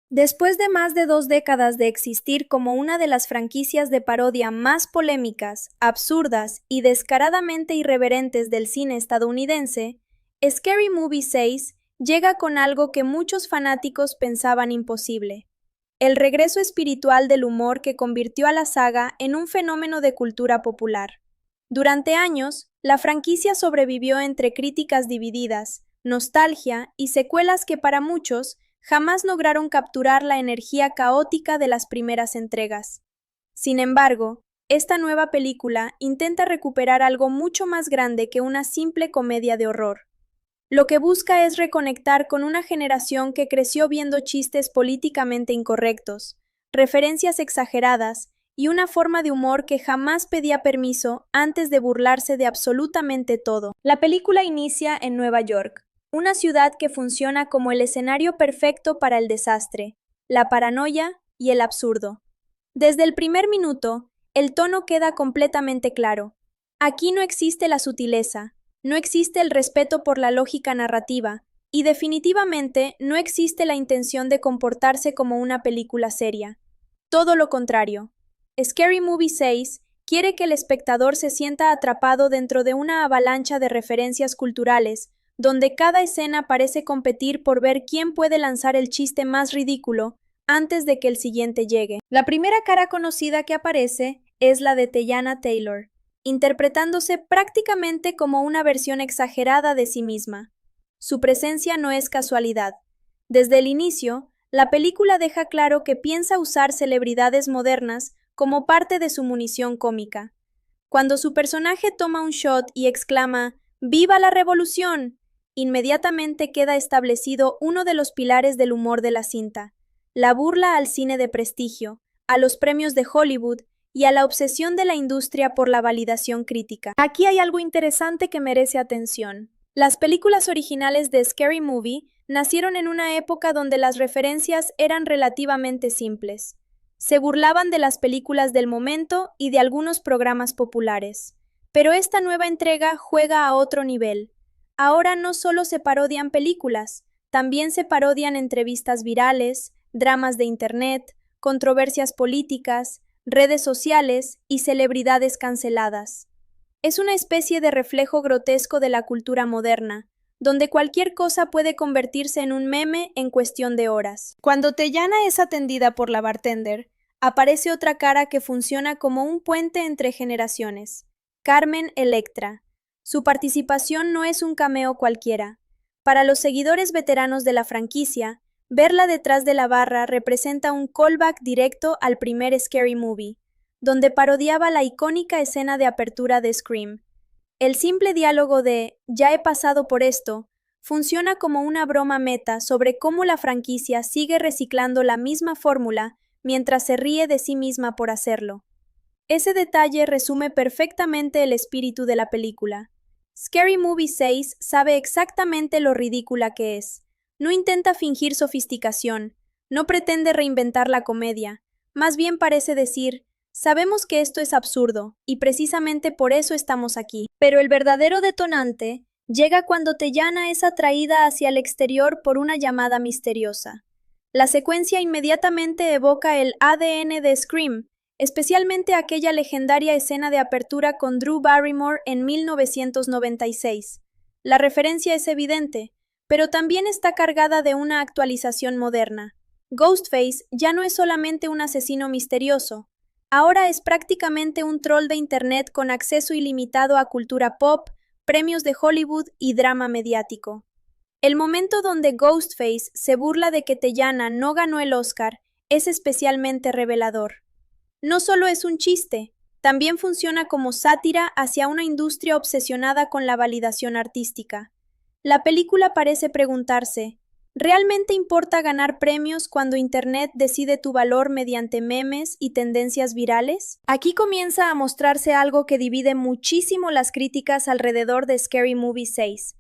Después de más de 2 décadas de existir como una de las franquicias de parodia más polémicas, absurdas y descaradamente irreverentes del cine estadounidense, Scary Movie 6 llega con algo que muchos fanáticos pensaban imposible: el regreso espiritual del humor que convirtió a la saga en un fenómeno de cultura popular. Durante años, la franquicia sobrevivió entre críticas divididas, nostalgia y secuelas que para muchos jamás lograron capturar la energía caótica de las primeras entregas. Sin embargo, esta nueva película intenta recuperar algo mucho más grande que una simple comedia de horror. Lo que busca es reconectar con una generación que creció viendo chistes políticamente incorrectos, referencias exageradas y una forma de humor que jamás pedía permiso antes de burlarse de absolutamente todo. La película inicia en Nueva York, una ciudad que funciona como el escenario perfecto para el desastre, la paranoia y el absurdo. Desde el primer minuto, el tono queda completamente claro. Aquí no existe la sutileza, no existe el respeto por la lógica narrativa, y definitivamente no existe la intención de comportarse como una película seria. Todo lo contrario. Scary Movie 6 quiere que el espectador se sienta atrapado dentro de una avalancha de referencias culturales, donde cada escena parece competir por ver quién puede lanzar el chiste más ridículo antes de que el siguiente llegue. La primera cara conocida que aparece es la de Teyana Taylor, interpretándose prácticamente como una versión exagerada de sí misma. Su presencia no es casualidad. Desde el inicio, la película deja claro que piensa usar celebridades modernas como parte de su munición cómica. Cuando su personaje toma un shot y exclama ¡Viva la revolución!, inmediatamente queda establecido uno de los pilares del humor de la cinta: la burla al cine de prestigio, a los premios de Hollywood y a la obsesión de la industria por la validación crítica. Aquí hay algo interesante que merece atención. Las películas originales de Scary Movie nacieron en una época donde las referencias eran relativamente simples. Se burlaban de las películas del momento y de algunos programas populares. Pero esta nueva entrega juega a otro nivel. Ahora no solo se parodian películas, también se parodian entrevistas virales, dramas de internet, controversias políticas, redes sociales y celebridades canceladas. Es una especie de reflejo grotesco de la cultura moderna, donde cualquier cosa puede convertirse en un meme en cuestión de horas. Cuando Teyana es atendida por la bartender, aparece otra cara que funciona como un puente entre generaciones: Carmen Electra. Su participación no es un cameo cualquiera. Para los seguidores veteranos de la franquicia, verla detrás de la barra representa un callback directo al primer Scary Movie, donde parodiaba la icónica escena de apertura de Scream. El simple diálogo de "ya he pasado por esto" funciona como una broma meta sobre cómo la franquicia sigue reciclando la misma fórmula mientras se ríe de sí misma por hacerlo. Ese detalle resume perfectamente el espíritu de la película. Scary Movie 6 sabe exactamente lo ridícula que es. No intenta fingir sofisticación, no pretende reinventar la comedia, más bien parece decir: sabemos que esto es absurdo, y precisamente por eso estamos aquí. Pero el verdadero detonante llega cuando Teyana es atraída hacia el exterior por una llamada misteriosa. La secuencia inmediatamente evoca el ADN de Scream, especialmente aquella legendaria escena de apertura con Drew Barrymore en 1996. La referencia es evidente, pero también está cargada de una actualización moderna. Ghostface ya no es solamente un asesino misterioso, ahora es prácticamente un troll de internet con acceso ilimitado a cultura pop, premios de Hollywood y drama mediático. El momento donde Ghostface se burla de que Teyana no ganó el Oscar es especialmente revelador. No solo es un chiste, también funciona como sátira hacia una industria obsesionada con la validación artística. La película parece preguntarse: ¿realmente importa ganar premios cuando Internet decide tu valor mediante memes y tendencias virales? Aquí comienza a mostrarse algo que divide muchísimo las críticas alrededor de Scary Movie 6.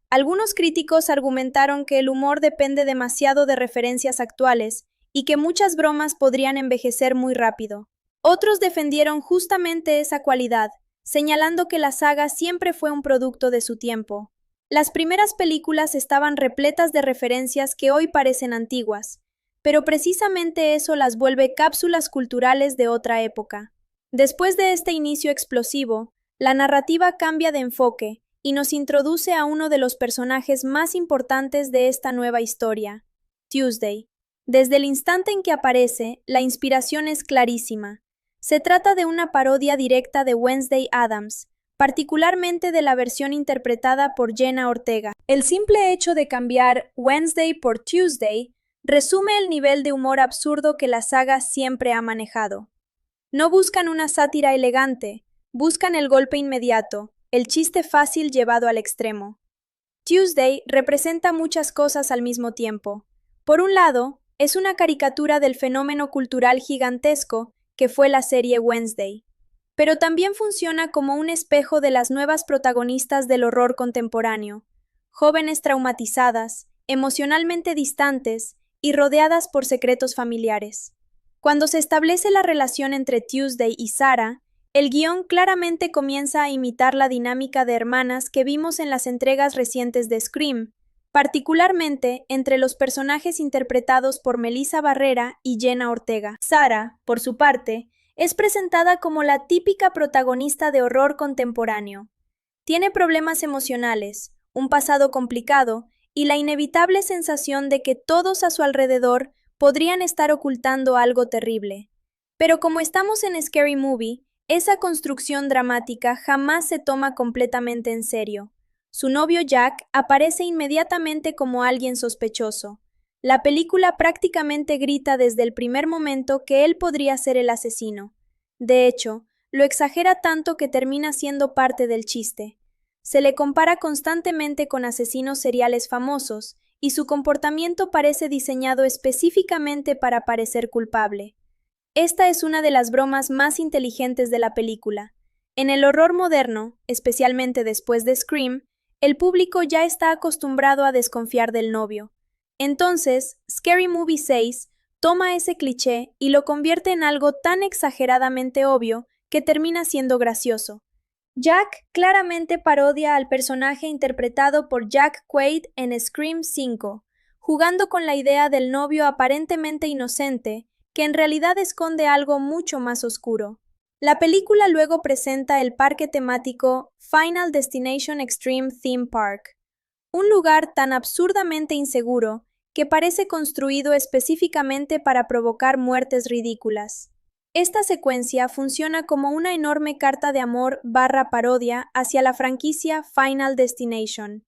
Algunos críticos argumentaron que el humor depende demasiado de referencias actuales y que muchas bromas podrían envejecer muy rápido. Otros defendieron justamente esa cualidad, señalando que la saga siempre fue un producto de su tiempo. Las primeras películas estaban repletas de referencias que hoy parecen antiguas, pero precisamente eso las vuelve cápsulas culturales de otra época. Después de este inicio explosivo, la narrativa cambia de enfoque y nos introduce a uno de los personajes más importantes de esta nueva historia, Tuesday. Desde el instante en que aparece, la inspiración es clarísima. Se trata de una parodia directa de Wednesday Addams, particularmente de la versión interpretada por Jenna Ortega. El simple hecho de cambiar Wednesday por Tuesday resume el nivel de humor absurdo que la saga siempre ha manejado. No buscan una sátira elegante, buscan el golpe inmediato, el chiste fácil llevado al extremo. Tuesday representa muchas cosas al mismo tiempo. Por un lado, es una caricatura del fenómeno cultural gigantesco que fue la serie Wednesday, pero también funciona como un espejo de las nuevas protagonistas del horror contemporáneo, jóvenes traumatizadas, emocionalmente distantes y rodeadas por secretos familiares. Cuando se establece la relación entre Tuesday y Sarah, el guión claramente comienza a imitar la dinámica de hermanas que vimos en las entregas recientes de Scream, particularmente entre los personajes interpretados por Melissa Barrera y Jenna Ortega. Sarah, por su parte, es presentada como la típica protagonista de horror contemporáneo. Tiene problemas emocionales, un pasado complicado y la inevitable sensación de que todos a su alrededor podrían estar ocultando algo terrible. Pero como estamos en Scary Movie, esa construcción dramática jamás se toma completamente en serio. Su novio Jack aparece inmediatamente como alguien sospechoso. La película prácticamente grita desde el primer momento que él podría ser el asesino. De hecho, lo exagera tanto que termina siendo parte del chiste. Se le compara constantemente con asesinos seriales famosos, y su comportamiento parece diseñado específicamente para parecer culpable. Esta es una de las bromas más inteligentes de la película. En el horror moderno, especialmente después de Scream, el público ya está acostumbrado a desconfiar del novio. Entonces, Scary Movie 6 toma ese cliché y lo convierte en algo tan exageradamente obvio que termina siendo gracioso. Jack claramente parodia al personaje interpretado por Jack Quaid en Scream 5, jugando con la idea del novio aparentemente inocente, que en realidad esconde algo mucho más oscuro. La película luego presenta el parque temático Final Destination Extreme Theme Park, un lugar tan absurdamente inseguro que parece construido específicamente para provocar muertes ridículas. Esta secuencia funciona como una enorme carta de amor / parodia hacia la franquicia Final Destination.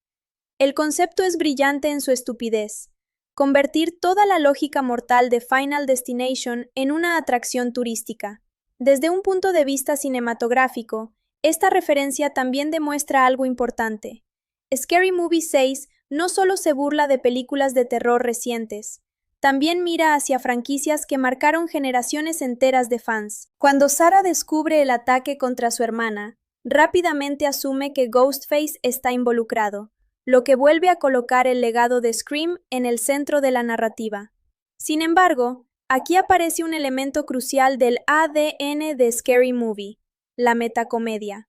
El concepto es brillante en su estupidez. Convertir toda la lógica mortal de Final Destination en una atracción turística. Desde un punto de vista cinematográfico, esta referencia también demuestra algo importante. Scary Movie 6 no solo se burla de películas de terror recientes, también mira hacia franquicias que marcaron generaciones enteras de fans. Cuando Sarah descubre el ataque contra su hermana, rápidamente asume que Ghostface está involucrado, lo que vuelve a colocar el legado de Scream en el centro de la narrativa. Sin embargo, aquí aparece un elemento crucial del ADN de Scary Movie, la metacomedia.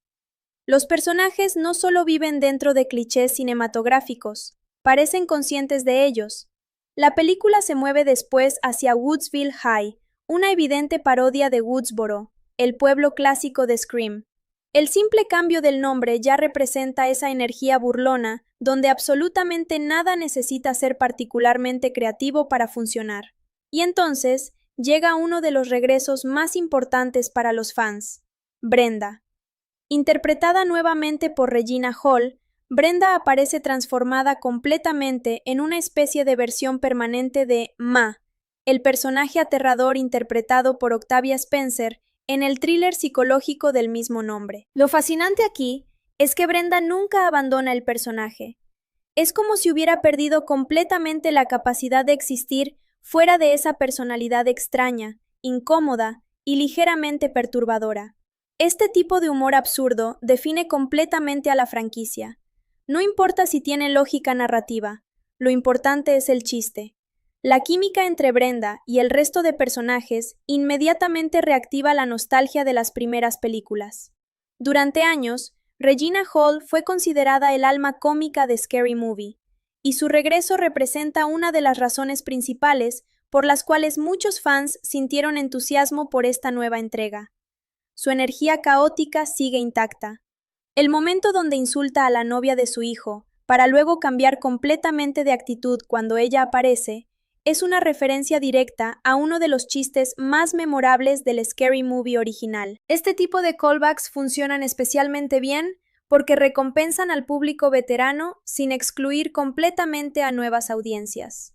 Los personajes no solo viven dentro de clichés cinematográficos, parecen conscientes de ellos. La película se mueve después hacia Woodsville High, una evidente parodia de Woodsboro, el pueblo clásico de Scream. El simple cambio del nombre ya representa esa energía burlona donde absolutamente nada necesita ser particularmente creativo para funcionar. Y entonces llega uno de los regresos más importantes para los fans, Brenda. Interpretada nuevamente por Regina Hall, Brenda aparece transformada completamente en una especie de versión permanente de Ma, el personaje aterrador interpretado por Octavia Spencer en el thriller psicológico del mismo nombre. Lo fascinante aquí es que Brenda nunca abandona el personaje. Es como si hubiera perdido completamente la capacidad de existir fuera de esa personalidad extraña, incómoda y ligeramente perturbadora. Este tipo de humor absurdo define completamente a la franquicia. No importa si tiene lógica narrativa, lo importante es el chiste. La química entre Brenda y el resto de personajes inmediatamente reactiva la nostalgia de las primeras películas. Durante años, Regina Hall fue considerada el alma cómica de Scary Movie, y su regreso representa una de las razones principales por las cuales muchos fans sintieron entusiasmo por esta nueva entrega. Su energía caótica sigue intacta. El momento donde insulta a la novia de su hijo, para luego cambiar completamente de actitud cuando ella aparece, es una referencia directa a uno de los chistes más memorables del Scary Movie original. Este tipo de callbacks funcionan especialmente bien porque recompensan al público veterano sin excluir completamente a nuevas audiencias.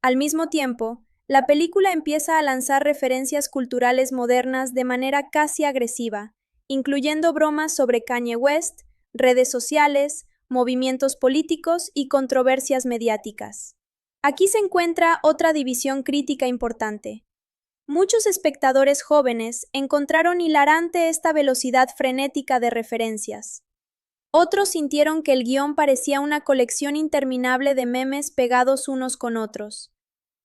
Al mismo tiempo, la película empieza a lanzar referencias culturales modernas de manera casi agresiva, incluyendo bromas sobre Kanye West, redes sociales, movimientos políticos y controversias mediáticas. Aquí se encuentra otra división crítica importante. Muchos espectadores jóvenes encontraron hilarante esta velocidad frenética de referencias. Otros sintieron que el guión parecía una colección interminable de memes pegados unos con otros.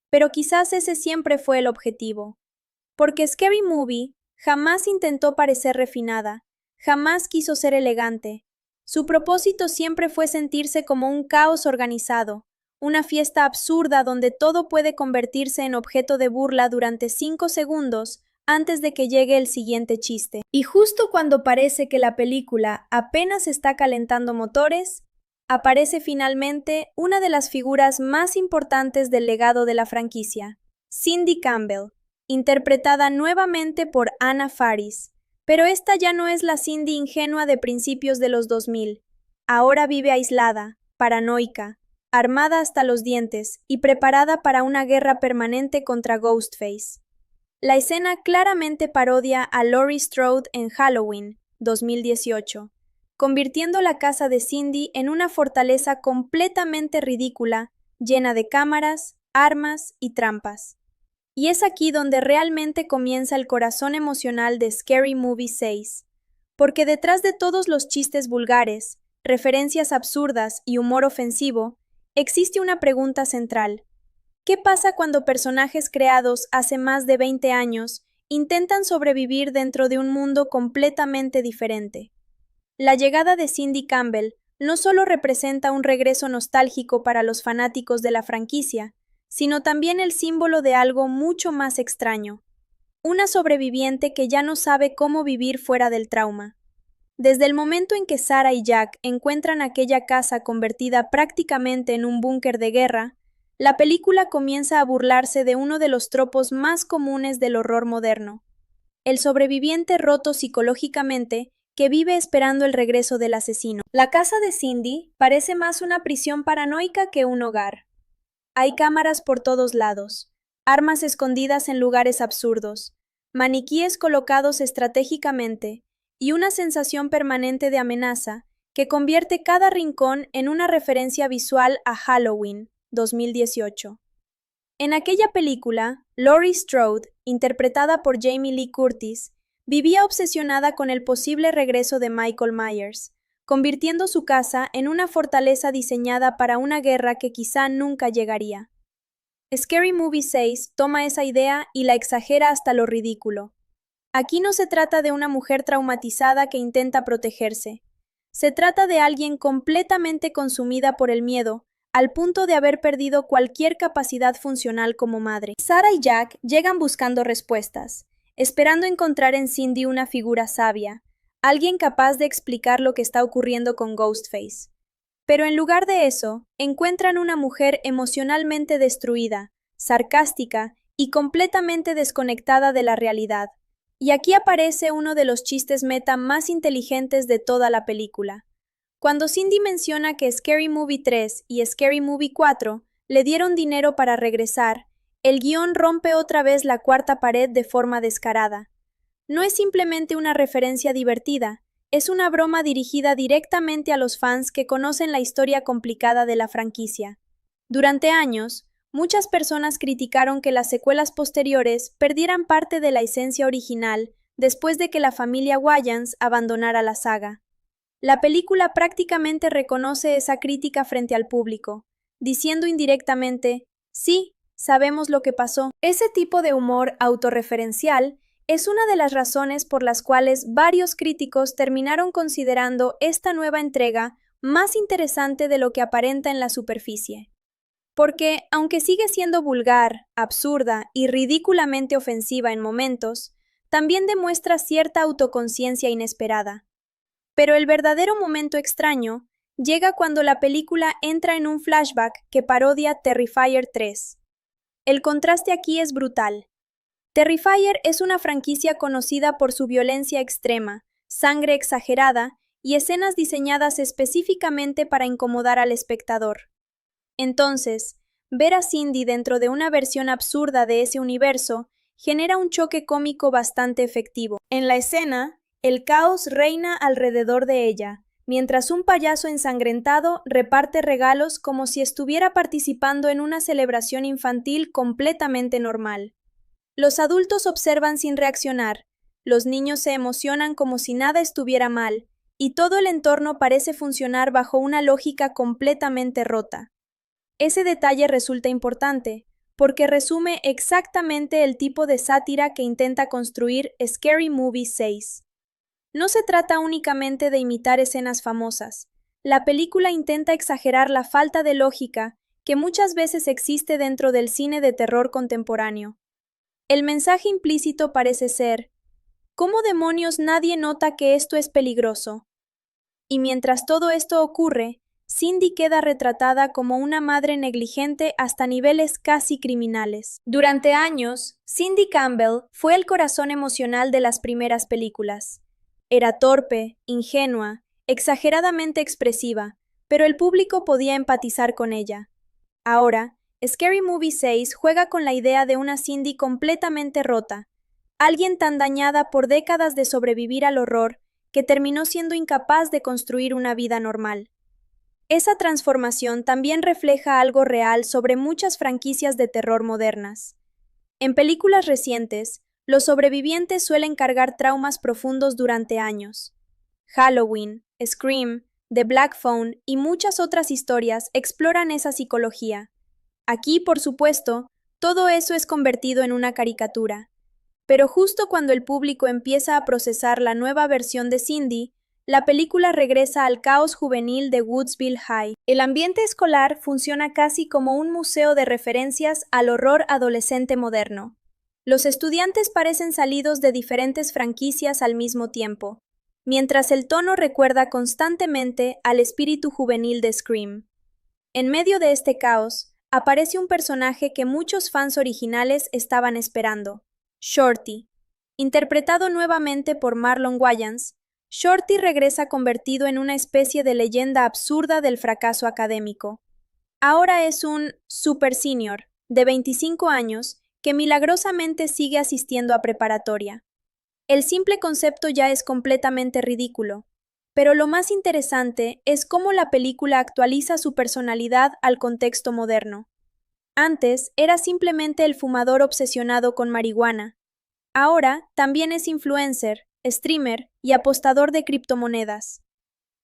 Pero quizás ese siempre fue el objetivo. Porque Scary Movie jamás intentó parecer refinada, jamás quiso ser elegante. Su propósito siempre fue sentirse como un caos organizado, una fiesta absurda donde todo puede convertirse en objeto de burla durante 5 segundos antes de que llegue el siguiente chiste. Y justo cuando parece que la película apenas está calentando motores, aparece finalmente una de las figuras más importantes del legado de la franquicia, Cindy Campbell, interpretada nuevamente por Anna Faris. Pero esta ya no es la Cindy ingenua de principios de los 2000. Ahora vive aislada, paranoica, armada hasta los dientes y preparada para una guerra permanente contra Ghostface. La escena claramente parodia a Laurie Strode en Halloween, 2018, convirtiendo la casa de Cindy en una fortaleza completamente ridícula, llena de cámaras, armas y trampas. Y es aquí donde realmente comienza el corazón emocional de Scary Movie 6, porque detrás de todos los chistes vulgares, referencias absurdas y humor ofensivo, existe una pregunta central. ¿Qué pasa cuando personajes creados hace más de 20 años intentan sobrevivir dentro de un mundo completamente diferente? La llegada de Cindy Campbell no solo representa un regreso nostálgico para los fanáticos de la franquicia, sino también el símbolo de algo mucho más extraño. Una sobreviviente que ya no sabe cómo vivir fuera del trauma. Desde el momento en que Sarah y Jack encuentran aquella casa convertida prácticamente en un búnker de guerra, la película comienza a burlarse de uno de los tropos más comunes del horror moderno. El sobreviviente roto psicológicamente que vive esperando el regreso del asesino. La casa de Cindy parece más una prisión paranoica que un hogar. Hay cámaras por todos lados, armas escondidas en lugares absurdos, maniquíes colocados estratégicamente y una sensación permanente de amenaza que convierte cada rincón en una referencia visual a Halloween, 2018. En aquella película, Laurie Strode, interpretada por Jamie Lee Curtis, vivía obsesionada con el posible regreso de Michael Myers, convirtiendo su casa en una fortaleza diseñada para una guerra que quizá nunca llegaría. Scary Movie 6 toma esa idea y la exagera hasta lo ridículo. Aquí no se trata de una mujer traumatizada que intenta protegerse. Se trata de alguien completamente consumida por el miedo, al punto de haber perdido cualquier capacidad funcional como madre. Sarah y Jack llegan buscando respuestas, esperando encontrar en Cindy una figura sabia, alguien capaz de explicar lo que está ocurriendo con Ghostface. Pero en lugar de eso, encuentran una mujer emocionalmente destruida, sarcástica y completamente desconectada de la realidad. Y aquí aparece uno de los chistes meta más inteligentes de toda la película. Cuando Cindy menciona que Scary Movie 3 y Scary Movie 4 le dieron dinero para regresar, el guión rompe otra vez la cuarta pared de forma descarada. No es simplemente una referencia divertida, es una broma dirigida directamente a los fans que conocen la historia complicada de la franquicia. Durante años, muchas personas criticaron que las secuelas posteriores perdieran parte de la esencia original después de que la familia Wayans abandonara la saga. La película prácticamente reconoce esa crítica frente al público, diciendo indirectamente, sí, sabemos lo que pasó. Ese tipo de humor autorreferencial es una de las razones por las cuales varios críticos terminaron considerando esta nueva entrega más interesante de lo que aparenta en la superficie. porque, aunque sigue siendo vulgar, absurda y ridículamente ofensiva en momentos, también demuestra cierta autoconciencia inesperada. Pero el verdadero momento extraño llega cuando la película entra en un flashback que parodia Terrifier 3. El contraste aquí es brutal. Terrifier es una franquicia conocida por su violencia extrema, sangre exagerada y escenas diseñadas específicamente para incomodar al espectador. Entonces, ver a Cindy dentro de una versión absurda de ese universo genera un choque cómico bastante efectivo. En la escena, el caos reina alrededor de ella, mientras un payaso ensangrentado reparte regalos como si estuviera participando en una celebración infantil completamente normal. Los adultos observan sin reaccionar, los niños se emocionan como si nada estuviera mal, y todo el entorno parece funcionar bajo una lógica completamente rota. Ese detalle resulta importante, porque resume exactamente el tipo de sátira que intenta construir Scary Movie 6. No se trata únicamente de imitar escenas famosas. La película intenta exagerar la falta de lógica que muchas veces existe dentro del cine de terror contemporáneo. El mensaje implícito parece ser: ¿cómo demonios nadie nota que esto es peligroso? Y mientras todo esto ocurre, Cindy queda retratada como una madre negligente hasta niveles casi criminales. Durante años, Cindy Campbell fue el corazón emocional de las primeras películas. Era torpe, ingenua, exageradamente expresiva, pero el público podía empatizar con ella. Ahora, Scary Movie 6 juega con la idea de una Cindy completamente rota, alguien tan dañada por décadas de sobrevivir al horror que terminó siendo incapaz de construir una vida normal. Esa transformación también refleja algo real sobre muchas franquicias de terror modernas. En películas recientes, los sobrevivientes suelen cargar traumas profundos durante años. Halloween, Scream, The Black Phone y muchas otras historias exploran esa psicología. Aquí, por supuesto, todo eso es convertido en una caricatura. Pero justo cuando el público empieza a procesar la nueva versión de Cindy, la película regresa al caos juvenil de Woodsville High. El ambiente escolar funciona casi como un museo de referencias al horror adolescente moderno. Los estudiantes parecen salidos de diferentes franquicias al mismo tiempo, mientras el tono recuerda constantemente al espíritu juvenil de Scream. En medio de este caos, aparece un personaje que muchos fans originales estaban esperando: Shorty. Interpretado nuevamente por Marlon Wayans, Shorty regresa convertido en una especie de leyenda absurda del fracaso académico. Ahora es un super senior, de 25 años, que milagrosamente sigue asistiendo a preparatoria. El simple concepto ya es completamente ridículo, pero lo más interesante es cómo la película actualiza su personalidad al contexto moderno. Antes era simplemente el fumador obsesionado con marihuana. Ahora también es influencer, streamer y apostador de criptomonedas.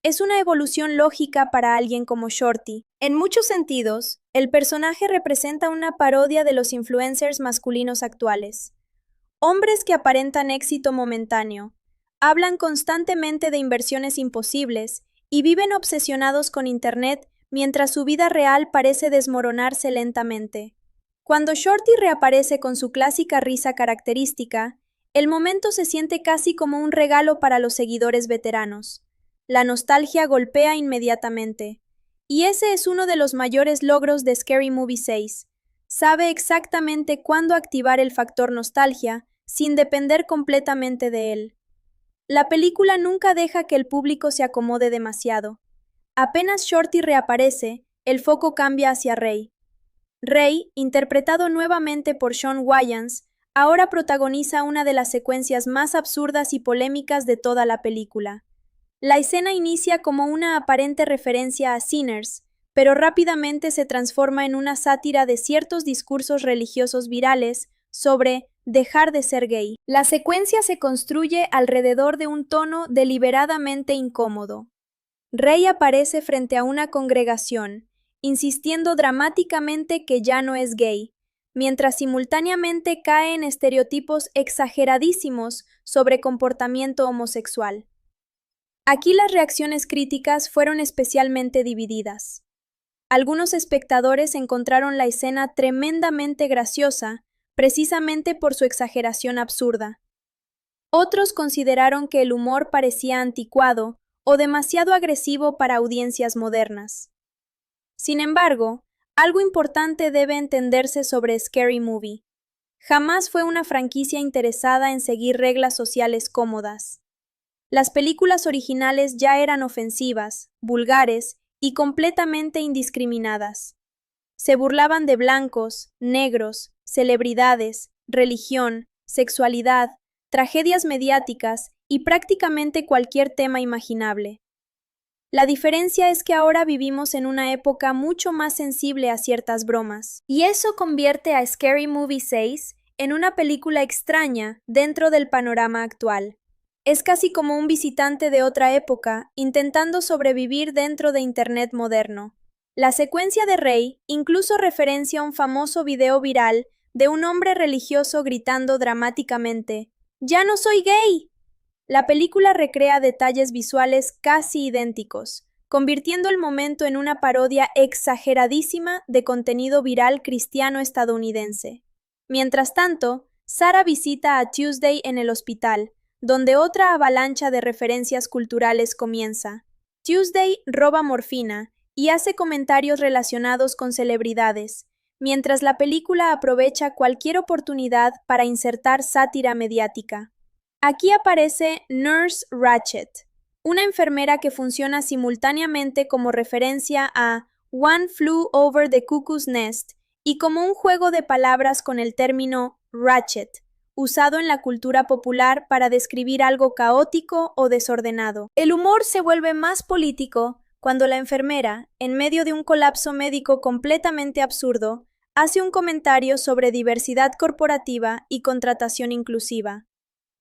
Es una evolución lógica para alguien como Shorty. En muchos sentidos, el personaje representa una parodia de los influencers masculinos actuales. Hombres que aparentan éxito momentáneo, hablan constantemente de inversiones imposibles y viven obsesionados con Internet mientras su vida real parece desmoronarse lentamente. Cuando Shorty reaparece con su clásica risa característica, el momento se siente casi como un regalo para los seguidores veteranos. La nostalgia golpea inmediatamente. Y ese es uno de los mayores logros de Scary Movie 6. Sabe exactamente cuándo activar el factor nostalgia sin depender completamente de él. La película nunca deja que el público se acomode demasiado. Apenas Shorty reaparece, el foco cambia hacia Ray. Ray, interpretado nuevamente por Sean Wayans, ahora protagoniza una de las secuencias más absurdas y polémicas de toda la película. La escena inicia como una aparente referencia a Sinners, pero rápidamente se transforma en una sátira de ciertos discursos religiosos virales sobre dejar de ser gay. La secuencia se construye alrededor de un tono deliberadamente incómodo. Ray aparece frente a una congregación, insistiendo dramáticamente que ya no es gay, mientras simultáneamente cae en estereotipos exageradísimos sobre comportamiento homosexual. Aquí las reacciones críticas fueron especialmente divididas. Algunos espectadores encontraron la escena tremendamente graciosa, precisamente por su exageración absurda. Otros consideraron que el humor parecía anticuado o demasiado agresivo para audiencias modernas. Sin embargo, algo importante debe entenderse sobre Scary Movie. Jamás fue una franquicia interesada en seguir reglas sociales cómodas. Las películas originales ya eran ofensivas, vulgares y completamente indiscriminadas. Se burlaban de blancos, negros, celebridades, religión, sexualidad, tragedias mediáticas y prácticamente cualquier tema imaginable. La diferencia es que ahora vivimos en una época mucho más sensible a ciertas bromas, y eso convierte a Scary Movie 6 en una película extraña dentro del panorama actual. Es casi como un visitante de otra época intentando sobrevivir dentro de Internet moderno. La secuencia de Rey incluso referencia un famoso video viral de un hombre religioso gritando dramáticamente: ¡Ya no soy gay! La película recrea detalles visuales casi idénticos, convirtiendo el momento en una parodia exageradísima de contenido viral cristiano estadounidense. Mientras tanto, Sarah visita a Tuesday en el hospital, donde otra avalancha de referencias culturales comienza. Tuesday roba morfina y hace comentarios relacionados con celebridades, mientras la película aprovecha cualquier oportunidad para insertar sátira mediática. Aquí aparece Nurse Ratched, una enfermera que funciona simultáneamente como referencia a One Flew Over the Cuckoo's Nest y como un juego de palabras con el término ratchet, usado en la cultura popular para describir algo caótico o desordenado. El humor se vuelve más político cuando la enfermera, en medio de un colapso médico completamente absurdo, hace un comentario sobre diversidad corporativa y contratación inclusiva.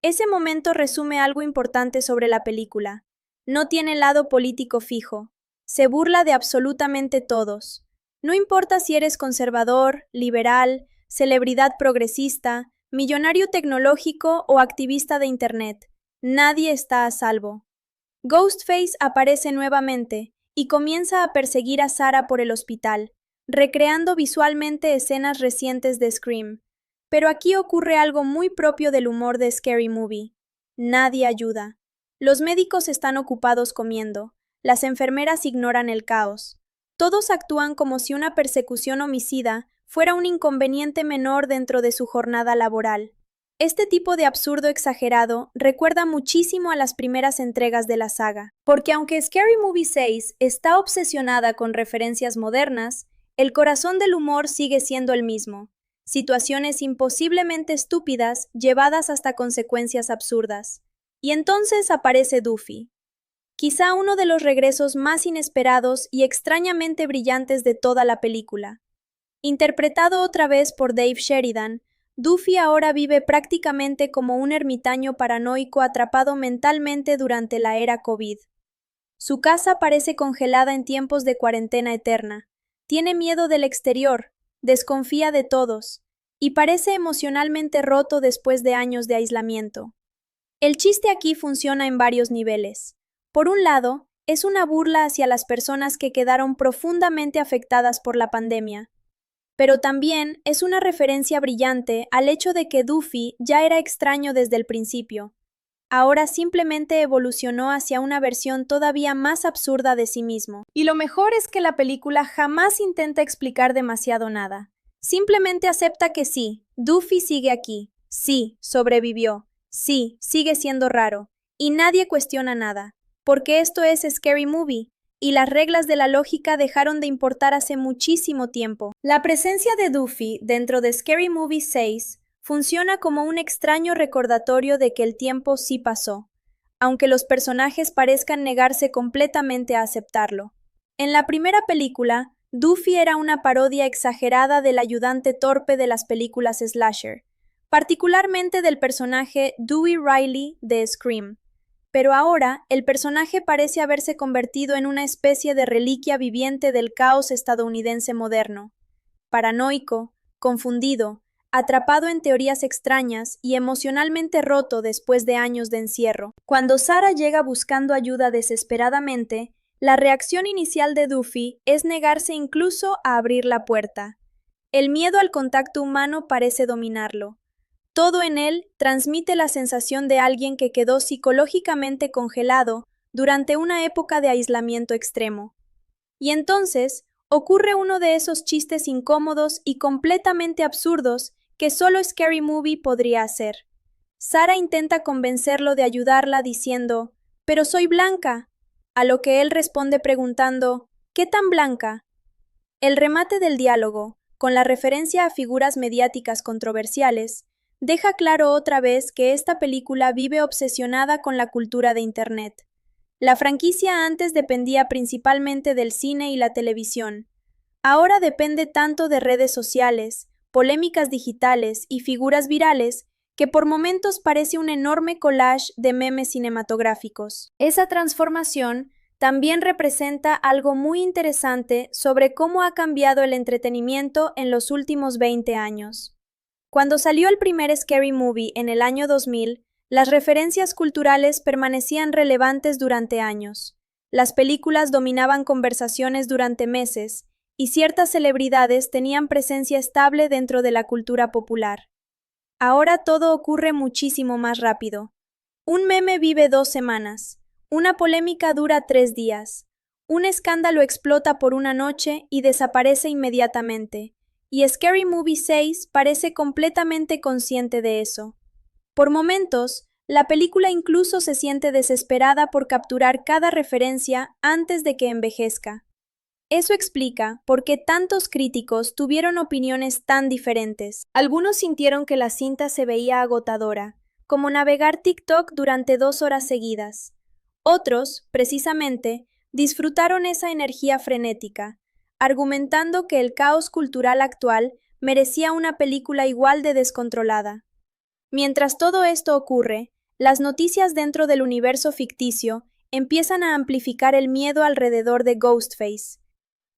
Ese momento resume algo importante sobre la película. No tiene lado político fijo. Se burla de absolutamente todos. No importa si eres conservador, liberal, celebridad progresista, millonario tecnológico o activista de Internet. Nadie está a salvo. Ghostface aparece nuevamente y comienza a perseguir a Sarah por el hospital, recreando visualmente escenas recientes de Scream. Pero aquí ocurre algo muy propio del humor de Scary Movie. Nadie ayuda. Los médicos están ocupados comiendo. Las enfermeras ignoran el caos. Todos actúan como si una persecución homicida fuera un inconveniente menor dentro de su jornada laboral. Este tipo de absurdo exagerado recuerda muchísimo a las primeras entregas de la saga, porque aunque Scary Movie 6 está obsesionada con referencias modernas, el corazón del humor sigue siendo el mismo. Situaciones imposiblemente estúpidas llevadas hasta consecuencias absurdas. Y entonces aparece Doofy. Quizá uno de los regresos más inesperados y extrañamente brillantes de toda la película. Interpretado otra vez por Dave Sheridan, Doofy ahora vive prácticamente como un ermitaño paranoico atrapado mentalmente durante la era COVID. Su casa parece congelada en tiempos de cuarentena eterna. Tiene miedo del exterior, desconfía de todos, y parece emocionalmente roto después de años de aislamiento. El chiste aquí funciona en varios niveles. Por un lado, es una burla hacia las personas que quedaron profundamente afectadas por la pandemia. Pero también es una referencia brillante al hecho de que Doofy ya era extraño desde el principio. Ahora simplemente evolucionó hacia una versión todavía más absurda de sí mismo. Y lo mejor es que la película jamás intenta explicar demasiado nada. Simplemente acepta que sí, Doofy sigue aquí, sí, sobrevivió, sí, sigue siendo raro, y nadie cuestiona nada, porque esto es Scary Movie, y las reglas de la lógica dejaron de importar hace muchísimo tiempo. La presencia de Doofy dentro de Scary Movie 6 funciona como un extraño recordatorio de que el tiempo sí pasó, aunque los personajes parezcan negarse completamente a aceptarlo. En la primera película, Doofy era una parodia exagerada del ayudante torpe de las películas slasher, particularmente del personaje Dewey Riley de Scream. Pero ahora, el personaje parece haberse convertido en una especie de reliquia viviente del caos estadounidense moderno. Paranoico, confundido, atrapado en teorías extrañas y emocionalmente roto después de años de encierro. Cuando Sarah llega buscando ayuda desesperadamente, La reacción inicial de Duffy es negarse incluso a abrir la puerta. El miedo al contacto humano parece dominarlo. Todo en él transmite la sensación de alguien que quedó psicológicamente congelado durante una época de aislamiento extremo. Y entonces ocurre uno de esos chistes incómodos y completamente absurdos que solo Scary Movie podría hacer. Sarah intenta convencerlo de ayudarla diciendo, «Pero soy blanca», a lo que él responde preguntando, «¿Qué tan blanca?». El remate del diálogo, con la referencia a figuras mediáticas controversiales, deja claro otra vez que esta película vive obsesionada con la cultura de Internet. La franquicia antes dependía principalmente del cine y la televisión. Ahora depende tanto de redes sociales, polémicas digitales y figuras virales que por momentos parece un enorme collage de memes cinematográficos. Esa transformación también representa algo muy interesante sobre cómo ha cambiado el entretenimiento en los últimos 20 años. Cuando salió el primer Scary Movie en el año 2000, las referencias culturales permanecían relevantes durante años. Las películas dominaban conversaciones durante meses, y ciertas celebridades tenían presencia estable dentro de la cultura popular. Ahora todo ocurre muchísimo más rápido. Un meme vive 2 semanas, una polémica dura 3 días, un escándalo explota por una noche y desaparece inmediatamente, y Scary Movie 6 parece completamente consciente de eso. Por momentos, la película incluso se siente desesperada por capturar cada referencia antes de que envejezca. Eso explica por qué tantos críticos tuvieron opiniones tan diferentes. Algunos sintieron que la cinta se veía agotadora, como navegar TikTok durante 2 horas seguidas. Otros, precisamente, disfrutaron esa energía frenética, argumentando que el caos cultural actual merecía una película igual de descontrolada. Mientras todo esto ocurre, las noticias dentro del universo ficticio empiezan a amplificar el miedo alrededor de Ghostface.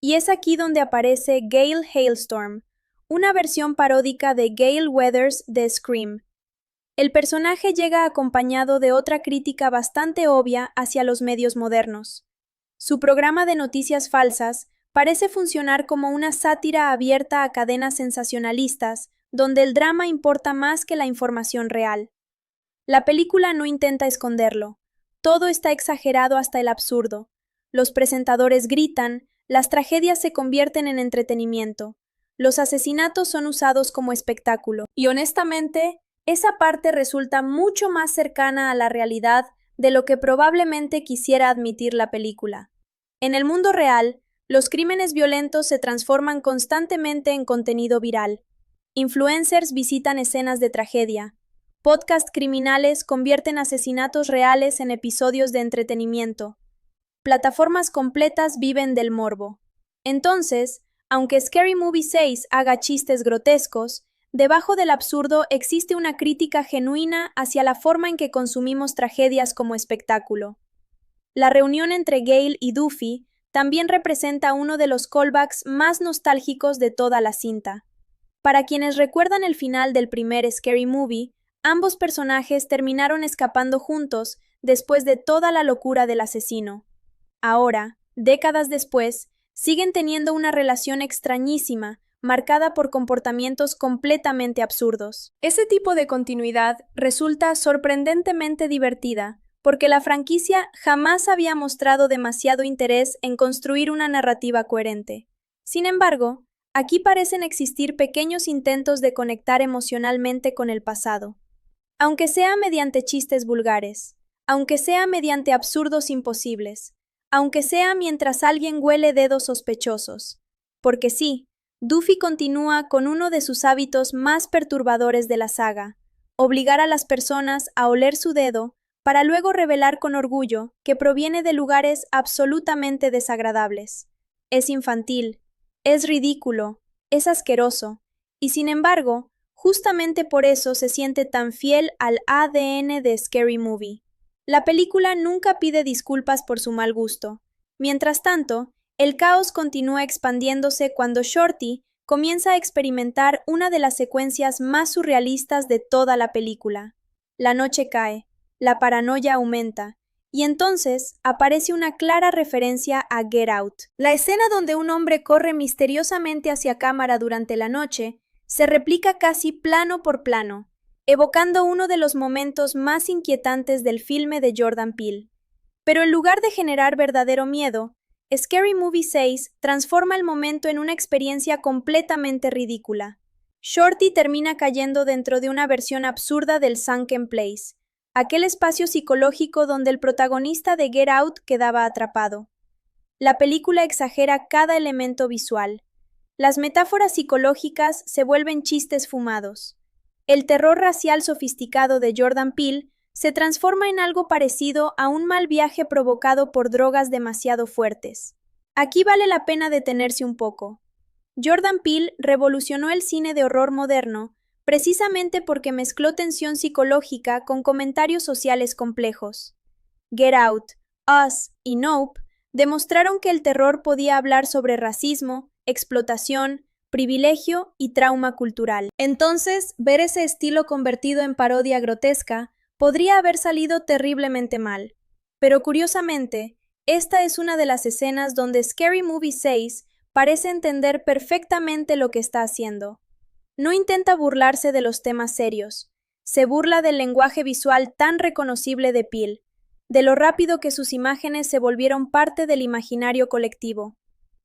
Y es aquí donde aparece Gale Hailstorm, una versión paródica de Gale Weathers de Scream. El personaje llega acompañado de otra crítica bastante obvia hacia los medios modernos. Su programa de noticias falsas parece funcionar como una sátira abierta a cadenas sensacionalistas, donde el drama importa más que la información real. La película no intenta esconderlo. Todo está exagerado hasta el absurdo. Los presentadores gritan, las tragedias se convierten en entretenimiento. Los asesinatos son usados como espectáculo. Y honestamente, esa parte resulta mucho más cercana a la realidad de lo que probablemente quisiera admitir la película. En el mundo real, los crímenes violentos se transforman constantemente en contenido viral. Influencers visitan escenas de tragedia. Podcasts criminales convierten asesinatos reales en episodios de entretenimiento. Plataformas completas viven del morbo. Entonces, aunque Scary Movie 6 haga chistes grotescos, debajo del absurdo existe una crítica genuina hacia la forma en que consumimos tragedias como espectáculo. La reunión entre Gale y Duffy también representa uno de los callbacks más nostálgicos de toda la cinta. Para quienes recuerdan el final del primer Scary Movie, ambos personajes terminaron escapando juntos después de toda la locura del asesino. Ahora, décadas después, siguen teniendo una relación extrañísima, marcada por comportamientos completamente absurdos. Ese tipo de continuidad resulta sorprendentemente divertida, porque la franquicia jamás había mostrado demasiado interés en construir una narrativa coherente. Sin embargo, aquí parecen existir pequeños intentos de conectar emocionalmente con el pasado. Aunque sea mediante chistes vulgares, aunque sea mediante absurdos imposibles, aunque sea mientras alguien huele dedos sospechosos. Porque sí, Duffy continúa con uno de sus hábitos más perturbadores de la saga, obligar a las personas a oler su dedo para luego revelar con orgullo que proviene de lugares absolutamente desagradables. Es infantil, es ridículo, es asqueroso, y sin embargo, justamente por eso se siente tan fiel al ADN de Scary Movie. La película nunca pide disculpas por su mal gusto. Mientras tanto, el caos continúa expandiéndose cuando Shorty comienza a experimentar una de las secuencias más surrealistas de toda la película. La noche cae, la paranoia aumenta, Y entonces aparece una clara referencia a Get Out. La escena donde un hombre corre misteriosamente hacia cámara durante la noche se replica casi plano por plano, evocando uno de los momentos más inquietantes del filme de Jordan Peele. Pero en lugar de generar verdadero miedo, Scary Movie 6 transforma el momento en una experiencia completamente ridícula. Shorty termina cayendo dentro de una versión absurda del Sunken Place, aquel espacio psicológico donde el protagonista de Get Out quedaba atrapado. La película exagera cada elemento visual. Las metáforas psicológicas se vuelven chistes fumados. El terror racial sofisticado de Jordan Peele se transforma en algo parecido a un mal viaje provocado por drogas demasiado fuertes. Aquí vale la pena detenerse un poco. Jordan Peele revolucionó el cine de horror moderno precisamente porque mezcló tensión psicológica con comentarios sociales complejos. Get Out, Us y Nope demostraron que el terror podía hablar sobre racismo, explotación, privilegio y trauma cultural. Entonces, ver ese estilo convertido en parodia grotesca podría haber salido terriblemente mal. Pero curiosamente, esta es una de las escenas donde Scary Movie 6 parece entender perfectamente lo que está haciendo. No intenta burlarse de los temas serios, se burla del lenguaje visual tan reconocible de Peele, de lo rápido que sus imágenes se volvieron parte del imaginario colectivo,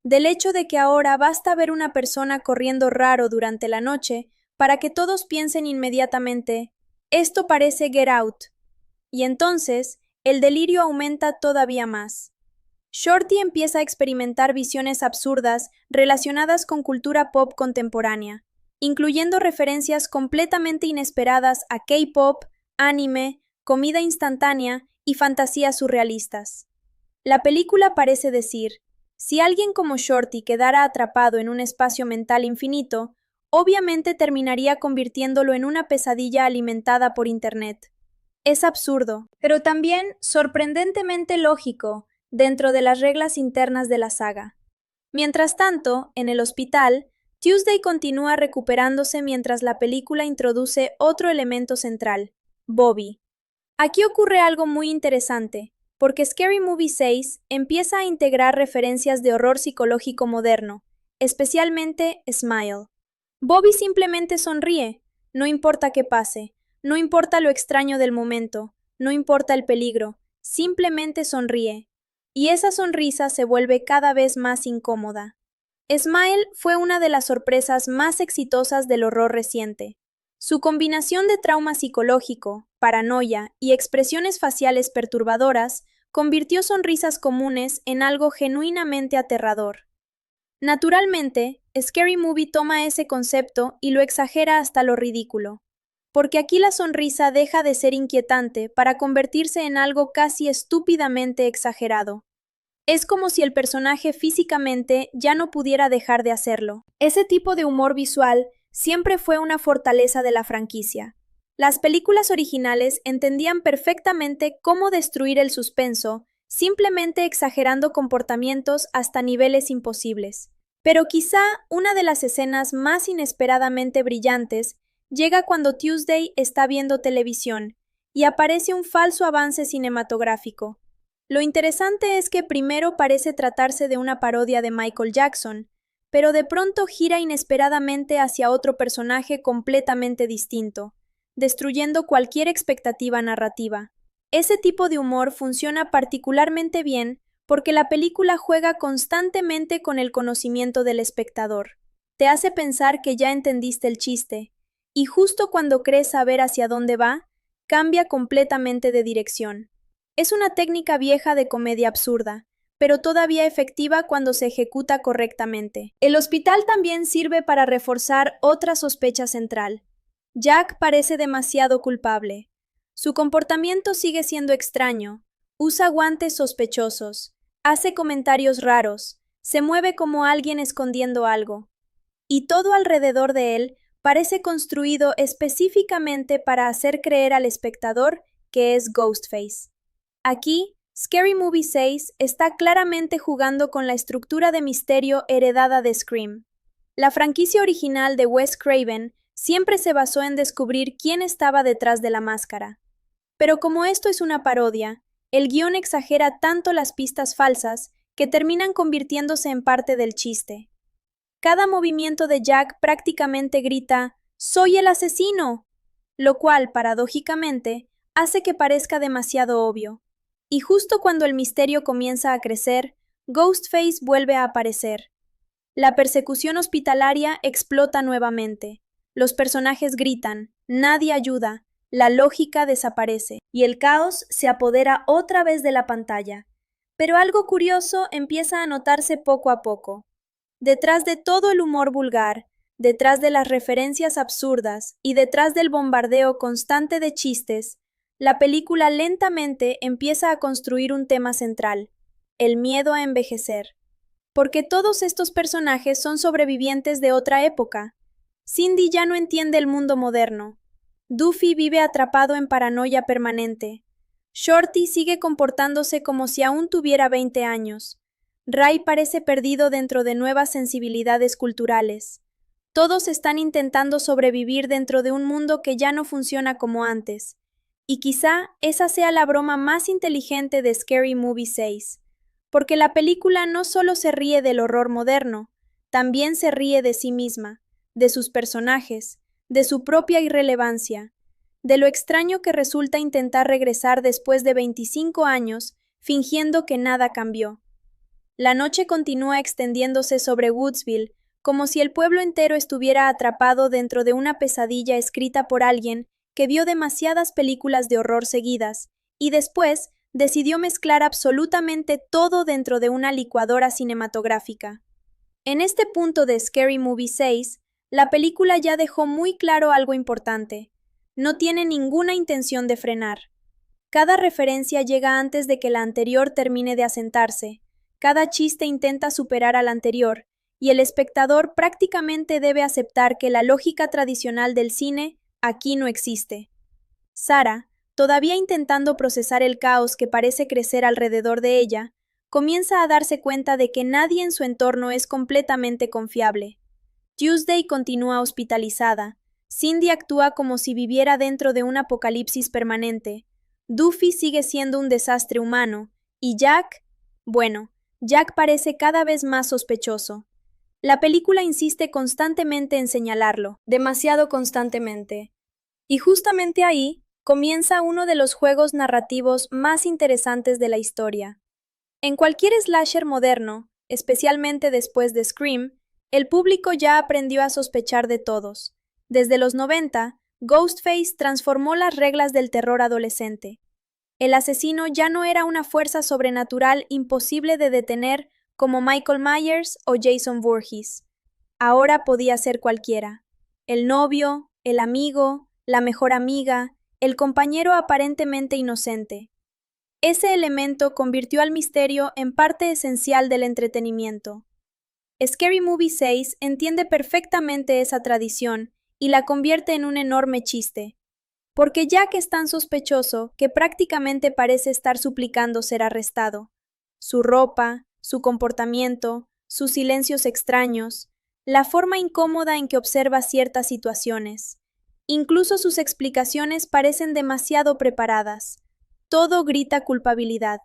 del hecho de que ahora basta ver una persona corriendo raro durante la noche para que todos piensen inmediatamente, esto parece Get Out. Y entonces, el delirio aumenta todavía más. Shorty empieza a experimentar visiones absurdas relacionadas con cultura pop contemporánea, incluyendo referencias completamente inesperadas a K-pop, anime, comida instantánea y fantasías surrealistas. La película parece decir, si alguien como Shorty quedara atrapado en un espacio mental infinito, obviamente terminaría convirtiéndolo en una pesadilla alimentada por Internet. Es absurdo, pero también sorprendentemente lógico dentro de las reglas internas de la saga. Mientras tanto, en el hospital, Tuesday continúa recuperándose mientras la película introduce otro elemento central, Bobby. Aquí ocurre algo muy interesante, porque Scary Movie 6 empieza a integrar referencias de horror psicológico moderno, especialmente Smile. Bobby simplemente sonríe, no importa qué pase, no importa lo extraño del momento, no importa el peligro, simplemente sonríe. Y esa sonrisa se vuelve cada vez más incómoda. Smile fue una de las sorpresas más exitosas del horror reciente. Su combinación de trauma psicológico, paranoia y expresiones faciales perturbadoras convirtió sonrisas comunes en algo genuinamente aterrador. Naturalmente, Scary Movie toma ese concepto y lo exagera hasta lo ridículo, porque aquí la sonrisa deja de ser inquietante para convertirse en algo casi estúpidamente exagerado. Es como si el personaje físicamente ya no pudiera dejar de hacerlo. Ese tipo de humor visual siempre fue una fortaleza de la franquicia. Las películas originales entendían perfectamente cómo destruir el suspenso, simplemente exagerando comportamientos hasta niveles imposibles. Pero quizá una de las escenas más inesperadamente brillantes llega cuando Tuesday está viendo televisión y aparece un falso avance cinematográfico. Lo interesante es que primero parece tratarse de una parodia de Michael Jackson, pero de pronto gira inesperadamente hacia otro personaje completamente distinto, destruyendo cualquier expectativa narrativa. Ese tipo de humor funciona particularmente bien porque la película juega constantemente con el conocimiento del espectador. Te hace pensar que ya entendiste el chiste, y justo cuando crees saber hacia dónde va, cambia completamente de dirección. Es una técnica vieja de comedia absurda, pero todavía efectiva cuando se ejecuta correctamente. El hospital también sirve para reforzar otra sospecha central. Jack parece demasiado culpable. Su comportamiento sigue siendo extraño. Usa guantes sospechosos, hace comentarios raros, se mueve como alguien escondiendo algo. Y todo alrededor de él parece construido específicamente para hacer creer al espectador que es Ghostface. Aquí, Scary Movie 6 está claramente jugando con la estructura de misterio heredada de Scream. La franquicia original de Wes Craven siempre se basó en descubrir quién estaba detrás de la máscara. Pero como esto es una parodia, El guión exagera tanto las pistas falsas que terminan convirtiéndose en parte del chiste. Cada movimiento de Jack prácticamente grita «¡Soy el asesino!», lo cual, paradójicamente, hace que parezca demasiado obvio. Y justo cuando el misterio comienza a crecer, Ghostface vuelve a aparecer. La persecución hospitalaria explota nuevamente. Los personajes gritan, nadie ayuda, la lógica desaparece, y el caos se apodera otra vez de la pantalla. Pero algo curioso empieza a notarse poco a poco. Detrás de todo el humor vulgar, detrás de las referencias absurdas y detrás del bombardeo constante de chistes, la película lentamente empieza a construir un tema central, el miedo a envejecer. Porque todos estos personajes son sobrevivientes de otra época. Cindy ya no entiende el mundo moderno. Duffy vive atrapado en paranoia permanente. Shorty sigue comportándose como si aún tuviera 20 años. Ray parece perdido dentro de nuevas sensibilidades culturales. Todos están intentando sobrevivir dentro de un mundo que ya no funciona como antes. Y quizá esa sea la broma más inteligente de Scary Movie 6. Porque la película no solo se ríe del horror moderno, también se ríe de sí misma, de sus personajes, de su propia irrelevancia, de lo extraño que resulta intentar regresar después de 25 años, fingiendo que nada cambió. La noche continúa extendiéndose sobre Woodsville, como si el pueblo entero estuviera atrapado dentro de una pesadilla escrita por alguien que vio demasiadas películas de horror seguidas, y después decidió mezclar absolutamente todo dentro de una licuadora cinematográfica. En este punto de Scary Movie 6, la película ya dejó muy claro algo importante. No tiene ninguna intención de frenar. Cada referencia llega antes de que la anterior termine de asentarse. Cada chiste intenta superar al anterior, y el espectador prácticamente debe aceptar que la lógica tradicional del cine aquí no existe. Sarah, todavía intentando procesar el caos que parece crecer alrededor de ella, comienza a darse cuenta de que nadie en su entorno es completamente confiable. Tuesday continúa hospitalizada. Cindy actúa como si viviera dentro de un apocalipsis permanente. Duffy sigue siendo un desastre humano. Y Jack, bueno, Jack parece cada vez más sospechoso. La película insiste constantemente en señalarlo, demasiado constantemente. Y justamente ahí comienza uno de los juegos narrativos más interesantes de la historia. En cualquier slasher moderno, especialmente después de Scream, el público ya aprendió a sospechar de todos. Desde los 90, Ghostface transformó las reglas del terror adolescente. El asesino ya no era una fuerza sobrenatural imposible de detener como Michael Myers o Jason Voorhees. Ahora podía ser cualquiera. El novio, el amigo, la mejor amiga, el compañero aparentemente inocente. Ese elemento convirtió al misterio en parte esencial del entretenimiento. Scary Movie 6 entiende perfectamente esa tradición y la convierte en un enorme chiste, porque Jack es tan sospechoso que prácticamente parece estar suplicando ser arrestado. Su ropa, su comportamiento, sus silencios extraños, la forma incómoda en que observa ciertas situaciones. Incluso sus explicaciones parecen demasiado preparadas. Todo grita culpabilidad.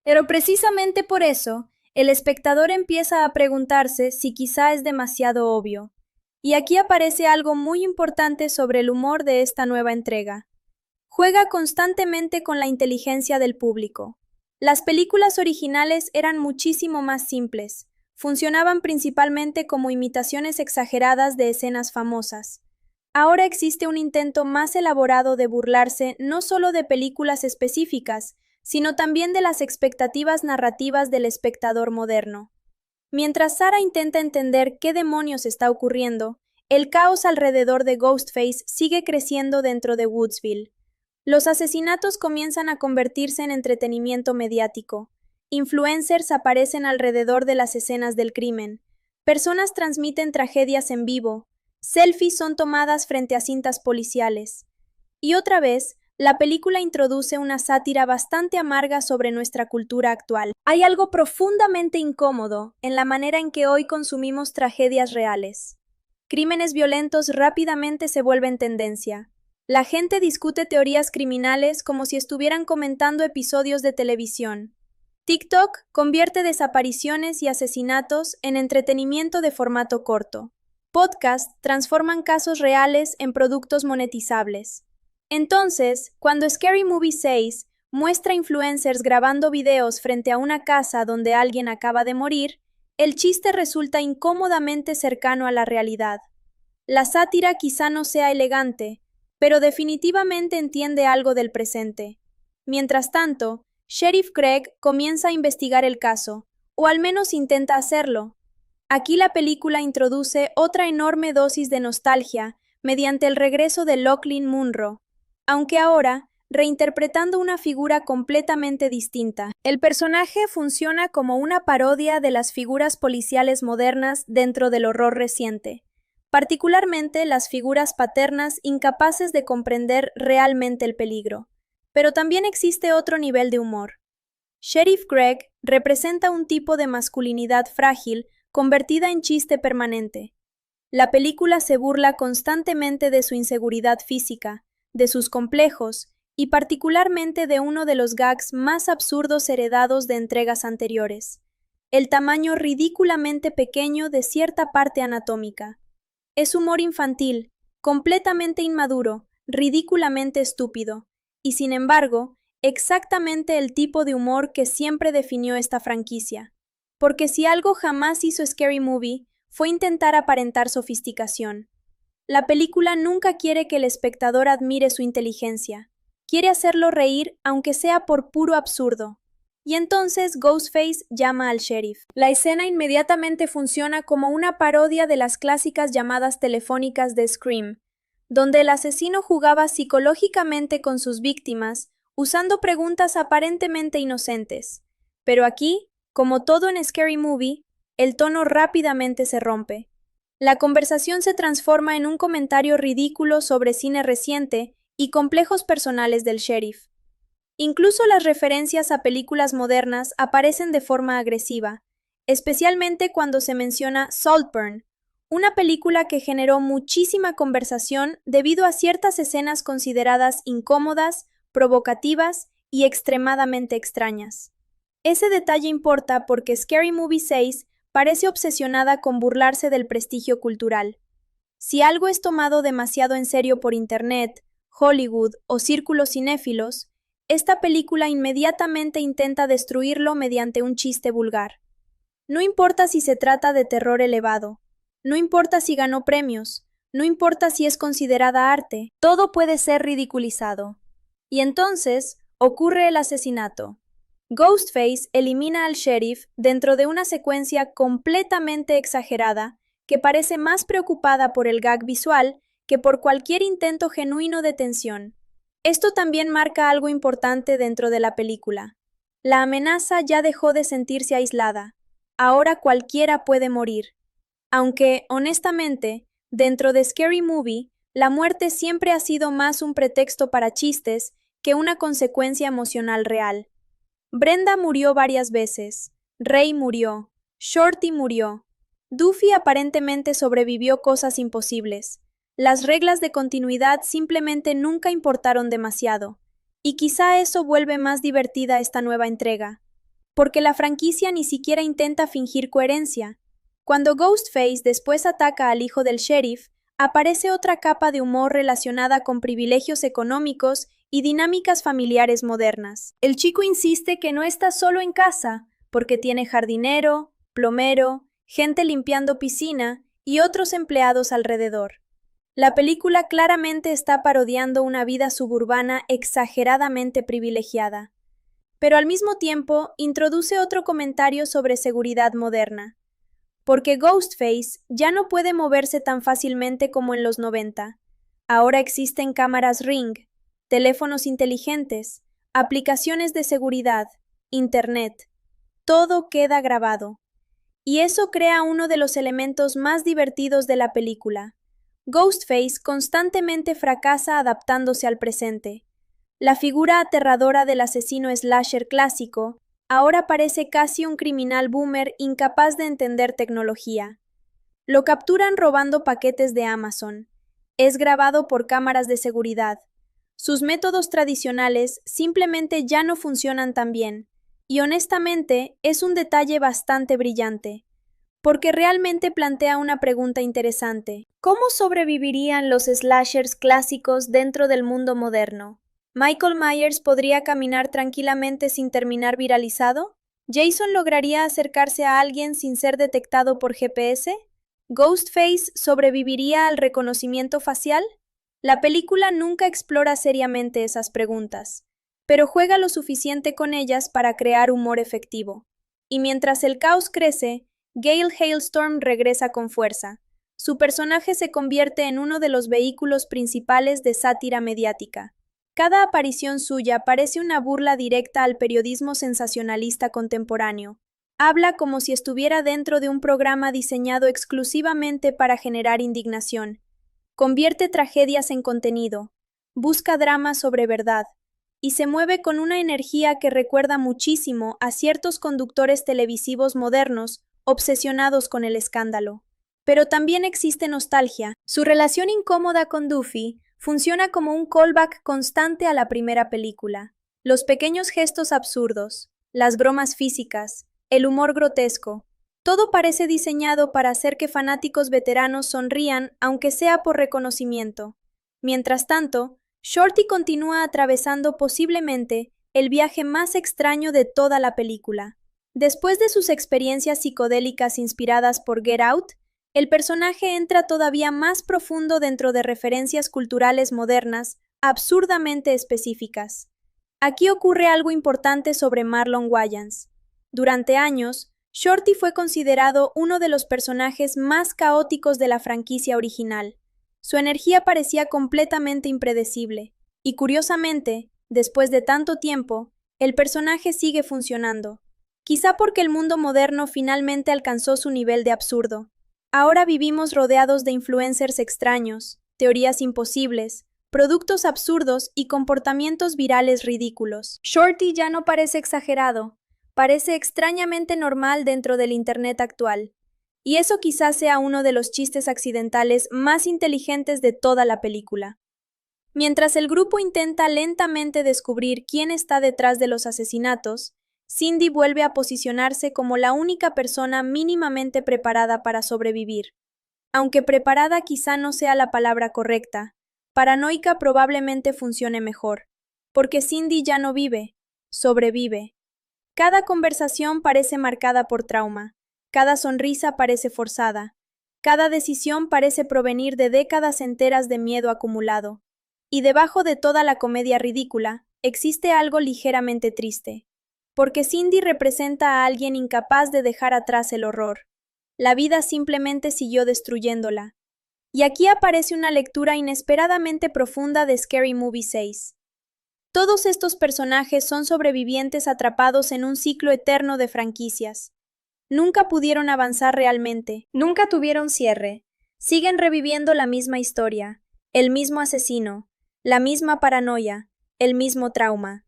Pero precisamente por eso, el espectador empieza a preguntarse si quizá es demasiado obvio. Y aquí aparece algo muy importante sobre el humor de esta nueva entrega. Juega constantemente con la inteligencia del público. Las películas originales eran muchísimo más simples. Funcionaban principalmente como imitaciones exageradas de escenas famosas. Ahora existe un intento más elaborado de burlarse no solo de películas específicas, sino también de las expectativas narrativas del espectador moderno. Mientras Sarah intenta entender qué demonios está ocurriendo, el caos alrededor de Ghostface sigue creciendo dentro de Woodsville. Los asesinatos comienzan a convertirse en entretenimiento mediático. Influencers aparecen alrededor de las escenas del crimen. Personas transmiten tragedias en vivo. Selfies son tomadas frente a cintas policiales. Y otra vez, la película introduce una sátira bastante amarga sobre nuestra cultura actual. Hay algo profundamente incómodo en la manera en que hoy consumimos tragedias reales. Crímenes violentos rápidamente se vuelven tendencia. La gente discute teorías criminales como si estuvieran comentando episodios de televisión. TikTok convierte desapariciones y asesinatos en entretenimiento de formato corto. Podcasts transforman casos reales en productos monetizables. Entonces, cuando Scary Movie 6 muestra influencers grabando videos frente a una casa donde alguien acaba de morir, el chiste resulta incómodamente cercano a la realidad. La sátira quizá no sea elegante, pero definitivamente entiende algo del presente. Mientras tanto, Sheriff Craig comienza a investigar el caso, o al menos intenta hacerlo. Aquí la película introduce otra enorme dosis de nostalgia mediante el regreso de Lachlan Munro, aunque ahora reinterpretando una figura completamente distinta. El personaje funciona como una parodia de las figuras policiales modernas dentro del horror reciente, particularmente las figuras paternas incapaces de comprender realmente el peligro. Pero también existe otro nivel de humor. Sheriff Craig representa un tipo de masculinidad frágil convertida en chiste permanente. La película se burla constantemente de su inseguridad física, de sus complejos y particularmente de uno de los gags más absurdos heredados de entregas anteriores, el tamaño ridículamente pequeño de cierta parte anatómica. Es humor infantil, completamente inmaduro, ridículamente estúpido, y sin embargo, exactamente el tipo de humor que siempre definió esta franquicia. Porque si algo jamás hizo Scary Movie, fue intentar aparentar sofisticación. La película nunca quiere que el espectador admire su inteligencia. Quiere hacerlo reír aunque sea por puro absurdo. Y entonces Ghostface llama al sheriff. La escena inmediatamente funciona como una parodia de las clásicas llamadas telefónicas de Scream, donde el asesino jugaba psicológicamente con sus víctimas, usando preguntas aparentemente inocentes. Pero aquí, como todo en Scary Movie, el tono rápidamente se rompe. La conversación se transforma en un comentario ridículo sobre cine reciente y complejos personales del sheriff. Incluso las referencias a películas modernas aparecen de forma agresiva, especialmente cuando se menciona Saltburn, una película que generó muchísima conversación debido a ciertas escenas consideradas incómodas, provocativas y extremadamente extrañas. Ese detalle importa porque Scary Movie 6 parece obsesionada con burlarse del prestigio cultural. Si algo es tomado demasiado en serio por Internet, Hollywood o círculos cinéfilos, esta película inmediatamente intenta destruirlo mediante un chiste vulgar. No importa si se trata de terror elevado, no importa si ganó premios, no importa si es considerada arte, todo puede ser ridiculizado. Y entonces ocurre el asesinato. Ghostface elimina al sheriff dentro de una secuencia completamente exagerada que parece más preocupada por el gag visual que por cualquier intento genuino de tensión. Esto también marca algo importante dentro de la película. La amenaza ya dejó de sentirse aislada. Ahora cualquiera puede morir. Aunque, honestamente, dentro de Scary Movie, la muerte siempre ha sido más un pretexto para chistes que una consecuencia emocional real. Brenda murió varias veces, Ray murió, Shorty murió, Duffy aparentemente sobrevivió cosas imposibles. Las reglas de continuidad simplemente nunca importaron demasiado, y quizá eso vuelve más divertida esta nueva entrega, porque la franquicia ni siquiera intenta fingir coherencia. Cuando Ghostface después ataca al hijo del sheriff, aparece otra capa de humor relacionada con privilegios económicos y dinámicas familiares modernas. El chico insiste que no está solo en casa, porque tiene jardinero, plomero, gente limpiando piscina y otros empleados alrededor. La película claramente está parodiando una vida suburbana exageradamente privilegiada, pero al mismo tiempo introduce otro comentario sobre seguridad moderna. Porque Ghostface ya no puede moverse tan fácilmente como en los 90. Ahora existen cámaras Ring, teléfonos inteligentes, aplicaciones de seguridad, Internet. Todo queda grabado. Y eso crea uno de los elementos más divertidos de la película. Ghostface constantemente fracasa adaptándose al presente. La figura aterradora del asesino slasher clásico ahora parece casi un criminal boomer incapaz de entender tecnología. Lo capturan robando paquetes de Amazon, Es grabado por cámaras de seguridad. Sus métodos tradicionales simplemente ya no funcionan tan bien, y honestamente es un detalle bastante brillante, porque realmente plantea una pregunta interesante. ¿Cómo sobrevivirían los slashers clásicos dentro del mundo moderno? ¿Michael Myers podría caminar tranquilamente sin terminar viralizado? ¿Jason lograría acercarse a alguien sin ser detectado por GPS? ¿Ghostface sobreviviría al reconocimiento facial? La película nunca explora seriamente esas preguntas, pero juega lo suficiente con ellas para crear humor efectivo. Y mientras el caos crece, Gale Hailstorm regresa con fuerza. Su personaje se convierte en uno de los vehículos principales de sátira mediática. Cada aparición suya parece una burla directa al periodismo sensacionalista contemporáneo. Habla como si estuviera dentro de un programa diseñado exclusivamente para generar indignación. Convierte tragedias en contenido, busca drama sobre verdad, y se mueve con una energía que recuerda muchísimo a ciertos conductores televisivos modernos obsesionados con el escándalo. Pero también existe nostalgia. Su relación incómoda con Duffy funciona como un callback constante a la primera película. Los pequeños gestos absurdos, las bromas físicas, el humor grotesco, todo parece diseñado para hacer que fanáticos veteranos sonrían, aunque sea por reconocimiento. Mientras tanto, Shorty continúa atravesando posiblemente el viaje más extraño de toda la película. Después de sus experiencias psicodélicas inspiradas por Get Out, el personaje entra todavía más profundo dentro de referencias culturales modernas, absurdamente específicas. Aquí ocurre algo importante sobre Marlon Wayans. Durante años, Shorty fue considerado uno de los personajes más caóticos de la franquicia original. Su energía parecía completamente impredecible, y curiosamente, después de tanto tiempo, el personaje sigue funcionando. Quizá porque el mundo moderno finalmente alcanzó su nivel de absurdo. Ahora vivimos rodeados de influencers extraños, teorías imposibles, productos absurdos y comportamientos virales ridículos. Shorty ya no parece exagerado, parece extrañamente normal dentro del Internet actual. Y eso quizás sea uno de los chistes accidentales más inteligentes de toda la película. Mientras el grupo intenta lentamente descubrir quién está detrás de los asesinatos, Cindy vuelve a posicionarse como la única persona mínimamente preparada para sobrevivir. Aunque preparada quizá no sea la palabra correcta, paranoica probablemente funcione mejor, porque Cindy ya no vive, sobrevive. Cada conversación parece marcada por trauma, cada sonrisa parece forzada, cada decisión parece provenir de décadas enteras de miedo acumulado. Y debajo de toda la comedia ridícula, existe algo ligeramente triste. Porque Cindy representa a alguien incapaz de dejar atrás el horror. La vida simplemente siguió destruyéndola. Y aquí aparece una lectura inesperadamente profunda de Scary Movie 6. Todos estos personajes son sobrevivientes atrapados en un ciclo eterno de franquicias. Nunca pudieron avanzar realmente, nunca tuvieron cierre. Siguen reviviendo la misma historia, el mismo asesino, la misma paranoia, el mismo trauma.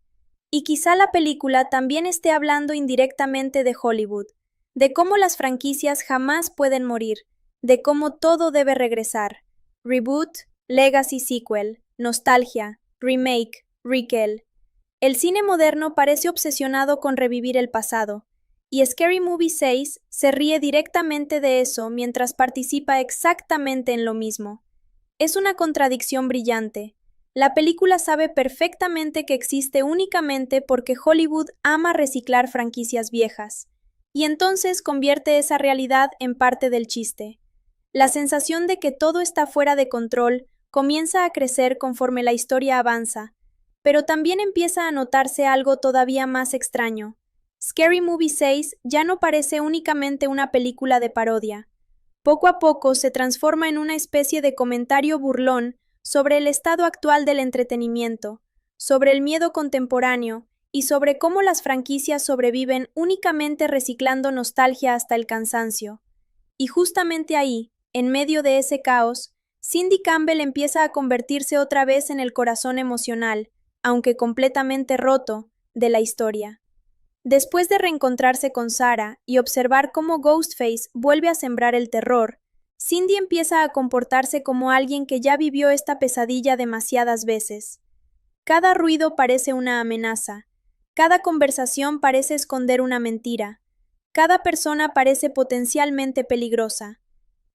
Y quizá la película también esté hablando indirectamente de Hollywood, de cómo las franquicias jamás pueden morir, de cómo todo debe regresar. Reboot, legacy sequel, nostalgia, remake, requel. El cine moderno parece obsesionado con revivir el pasado, y Scary Movie 6 se ríe directamente de eso mientras participa exactamente en lo mismo. Es una contradicción brillante. La película sabe perfectamente que existe únicamente porque Hollywood ama reciclar franquicias viejas, y entonces convierte esa realidad en parte del chiste. La sensación de que todo está fuera de control comienza a crecer conforme la historia avanza, pero también empieza a notarse algo todavía más extraño. Scary Movie 6 ya no parece únicamente una película de parodia. Poco a poco se transforma en una especie de comentario burlón sobre el estado actual del entretenimiento, sobre el miedo contemporáneo y sobre cómo las franquicias sobreviven únicamente reciclando nostalgia hasta el cansancio. Y justamente ahí, en medio de ese caos, Cindy Campbell empieza a convertirse otra vez en el corazón emocional, aunque completamente roto, de la historia. Después de reencontrarse con Sarah y observar cómo Ghostface vuelve a sembrar el terror, Cindy empieza a comportarse como alguien que ya vivió esta pesadilla demasiadas veces. Cada ruido parece una amenaza, cada conversación parece esconder una mentira, cada persona parece potencialmente peligrosa.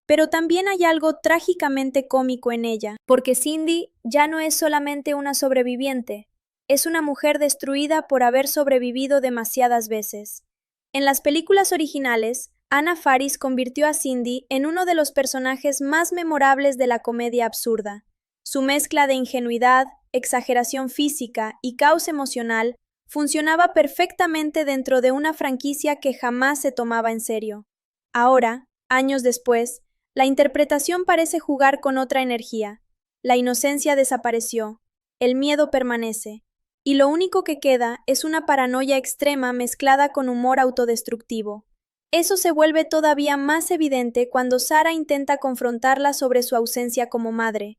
Pero también hay algo trágicamente cómico en ella, porque Cindy ya no es solamente una sobreviviente, es una mujer destruida por haber sobrevivido demasiadas veces. En las películas originales, Anna Faris convirtió a Cindy en uno de los personajes más memorables de la comedia absurda. Su mezcla de ingenuidad, exageración física y caos emocional funcionaba perfectamente dentro de una franquicia que jamás se tomaba en serio. Ahora, años después, la interpretación parece jugar con otra energía. La inocencia desapareció, el miedo permanece, y lo único que queda es una paranoia extrema mezclada con humor autodestructivo. Eso se vuelve todavía más evidente cuando Sarah intenta confrontarla sobre su ausencia como madre.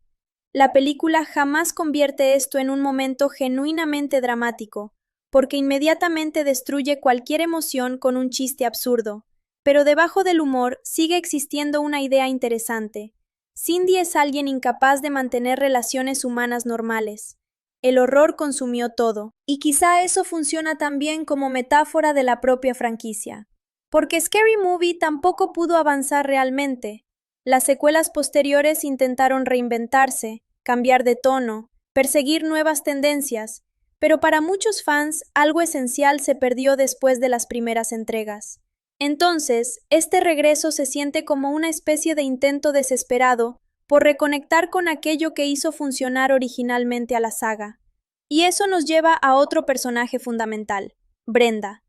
La película jamás convierte esto en un momento genuinamente dramático, porque inmediatamente destruye cualquier emoción con un chiste absurdo. Pero debajo del humor sigue existiendo una idea interesante. Cindy es alguien incapaz de mantener relaciones humanas normales. El horror consumió todo, y quizá eso funciona también como metáfora de la propia franquicia. Porque Scary Movie tampoco pudo avanzar realmente. Las secuelas posteriores intentaron reinventarse, cambiar de tono, perseguir nuevas tendencias, pero para muchos fans algo esencial se perdió después de las primeras entregas. Entonces, este regreso se siente como una especie de intento desesperado por reconectar con aquello que hizo funcionar originalmente a la saga. Y eso nos lleva a otro personaje fundamental, Brenda.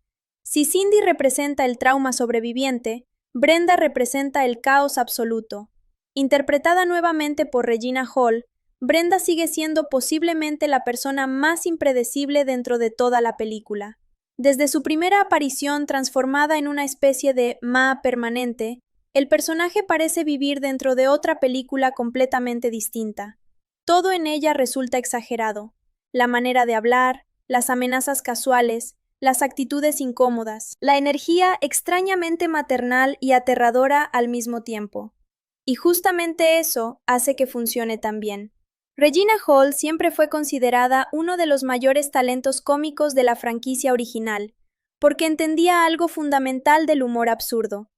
Si Cindy representa el trauma sobreviviente, Brenda representa el caos absoluto. Interpretada nuevamente por Regina Hall, Brenda sigue siendo posiblemente la persona más impredecible dentro de toda la película. Desde su primera aparición transformada en una especie de Ma permanente, el personaje parece vivir dentro de otra película completamente distinta. Todo en ella resulta exagerado. La manera de hablar, las amenazas casuales, las actitudes incómodas, la energía extrañamente maternal y aterradora al mismo tiempo. Y justamente eso hace que funcione tan bien. Regina Hall siempre fue considerada uno de los mayores talentos cómicos de la franquicia original, porque entendía algo fundamental del humor absurdo.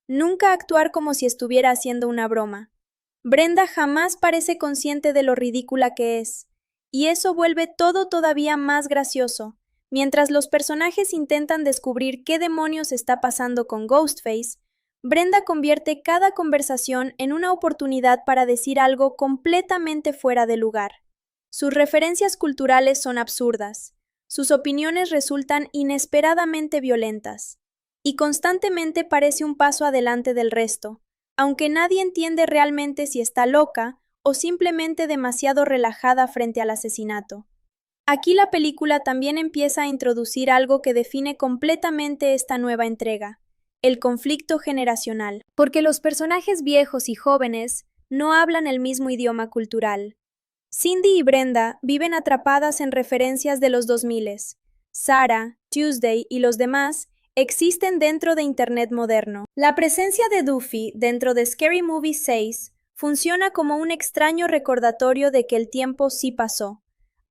Nunca actuar como si estuviera haciendo una broma. Brenda jamás parece consciente de lo ridícula que es, y eso vuelve todo todavía más gracioso. Mientras los personajes intentan descubrir qué demonios está pasando con Ghostface, Brenda convierte cada conversación en una oportunidad para decir algo completamente fuera de lugar. Sus referencias culturales son absurdas, sus opiniones resultan inesperadamente violentas, y constantemente parece un paso adelante del resto, aunque nadie entiende realmente si está loca o simplemente demasiado relajada frente al asesinato. Aquí la película también empieza a introducir algo que define completamente esta nueva entrega, el conflicto generacional, porque los personajes viejos y jóvenes no hablan el mismo idioma cultural. Cindy y Brenda viven atrapadas en referencias de los 2000. Sarah, Tuesday y los demás existen dentro de Internet moderno. La presencia de Duffy dentro de Scary Movie 6 funciona como un extraño recordatorio de que el tiempo sí pasó,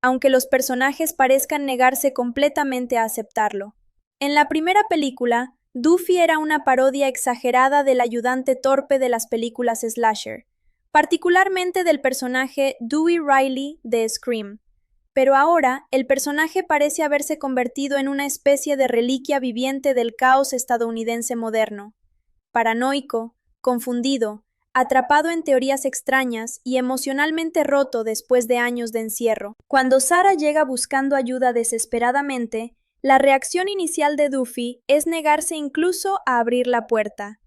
aunque los personajes parezcan negarse completamente a aceptarlo. En la primera película, Duffy era una parodia exagerada del ayudante torpe de las películas slasher, particularmente del personaje Dewey Riley de Scream. Pero ahora, el personaje parece haberse convertido en una especie de reliquia viviente del caos estadounidense moderno. Paranoico, confundido, atrapado en teorías extrañas y emocionalmente roto después de años de encierro. Cuando Sarah llega buscando ayuda desesperadamente, la reacción inicial de Duffy es negarse incluso a abrir la puerta.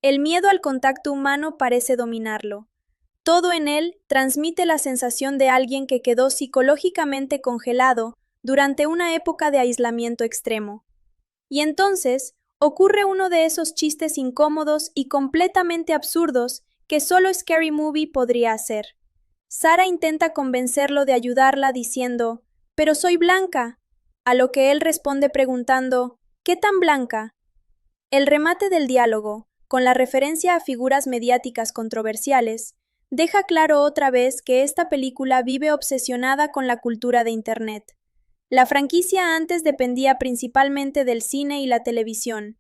El miedo al contacto humano parece dominarlo. Todo en él transmite la sensación de alguien que quedó psicológicamente congelado durante una época de aislamiento extremo. Y entonces ocurre uno de esos chistes incómodos y completamente absurdos que solo Scary Movie podría hacer. Sarah intenta convencerlo de ayudarla diciendo, «Pero soy blanca», a lo que él responde preguntando, «¿Qué tan blanca?». El remate del diálogo, con la referencia a figuras mediáticas controversiales, deja claro otra vez que esta película vive obsesionada con la cultura de Internet. La franquicia antes dependía principalmente del cine y la televisión.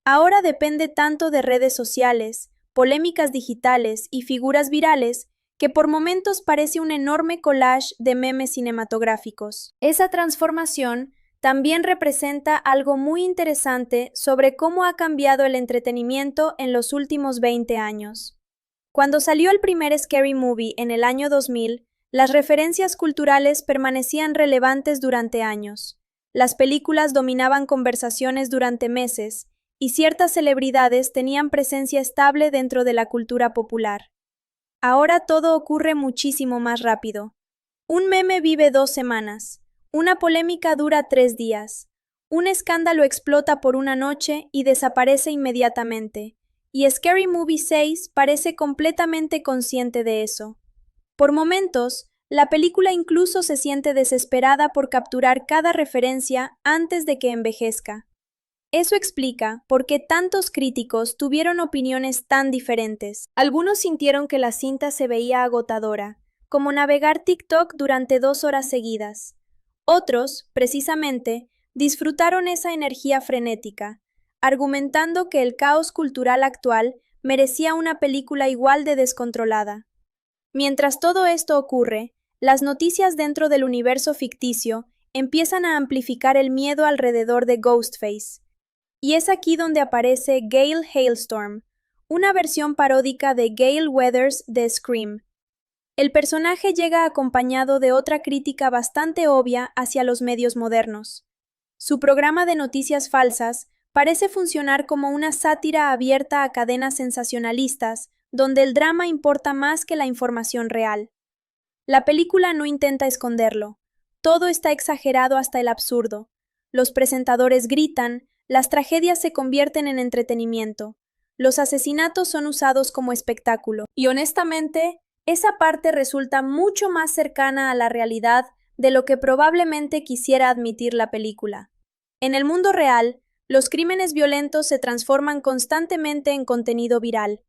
Ahora depende tanto de redes sociales, polémicas digitales y figuras virales que por momentos parece un enorme collage de memes cinematográficos. Esa transformación también representa algo muy interesante sobre cómo ha cambiado el entretenimiento en los últimos 20 años. Cuando salió el primer Scary Movie en el año 2000, las referencias culturales permanecían relevantes durante años. Las películas dominaban conversaciones durante meses, y ciertas celebridades tenían presencia estable dentro de la cultura popular. Ahora todo ocurre muchísimo más rápido. Un meme vive 2 semanas, una polémica dura 3 días, un escándalo explota por una noche y desaparece inmediatamente, y Scary Movie 6 parece completamente consciente de eso. Por momentos, la película incluso se siente desesperada por capturar cada referencia antes de que envejezca. Eso explica por qué tantos críticos tuvieron opiniones tan diferentes. Algunos sintieron que la cinta se veía agotadora, como navegar TikTok durante 2 horas seguidas. Otros, precisamente, disfrutaron esa energía frenética, argumentando que el caos cultural actual merecía una película igual de descontrolada. Mientras todo esto ocurre, las noticias dentro del universo ficticio empiezan a amplificar el miedo alrededor de Ghostface. Y es aquí donde aparece Gale Hailstorm, una versión paródica de Gale Weathers de Scream. El personaje llega acompañado de otra crítica bastante obvia hacia los medios modernos. Su programa de noticias falsas parece funcionar como una sátira abierta a cadenas sensacionalistas, donde el drama importa más que la información real. La película no intenta esconderlo. Todo está exagerado hasta el absurdo. Los presentadores gritan, las tragedias se convierten en entretenimiento. Los asesinatos son usados como espectáculo. Y honestamente, esa parte resulta mucho más cercana a la realidad de lo que probablemente quisiera admitir la película. En el mundo real, los crímenes violentos se transforman constantemente en contenido viral.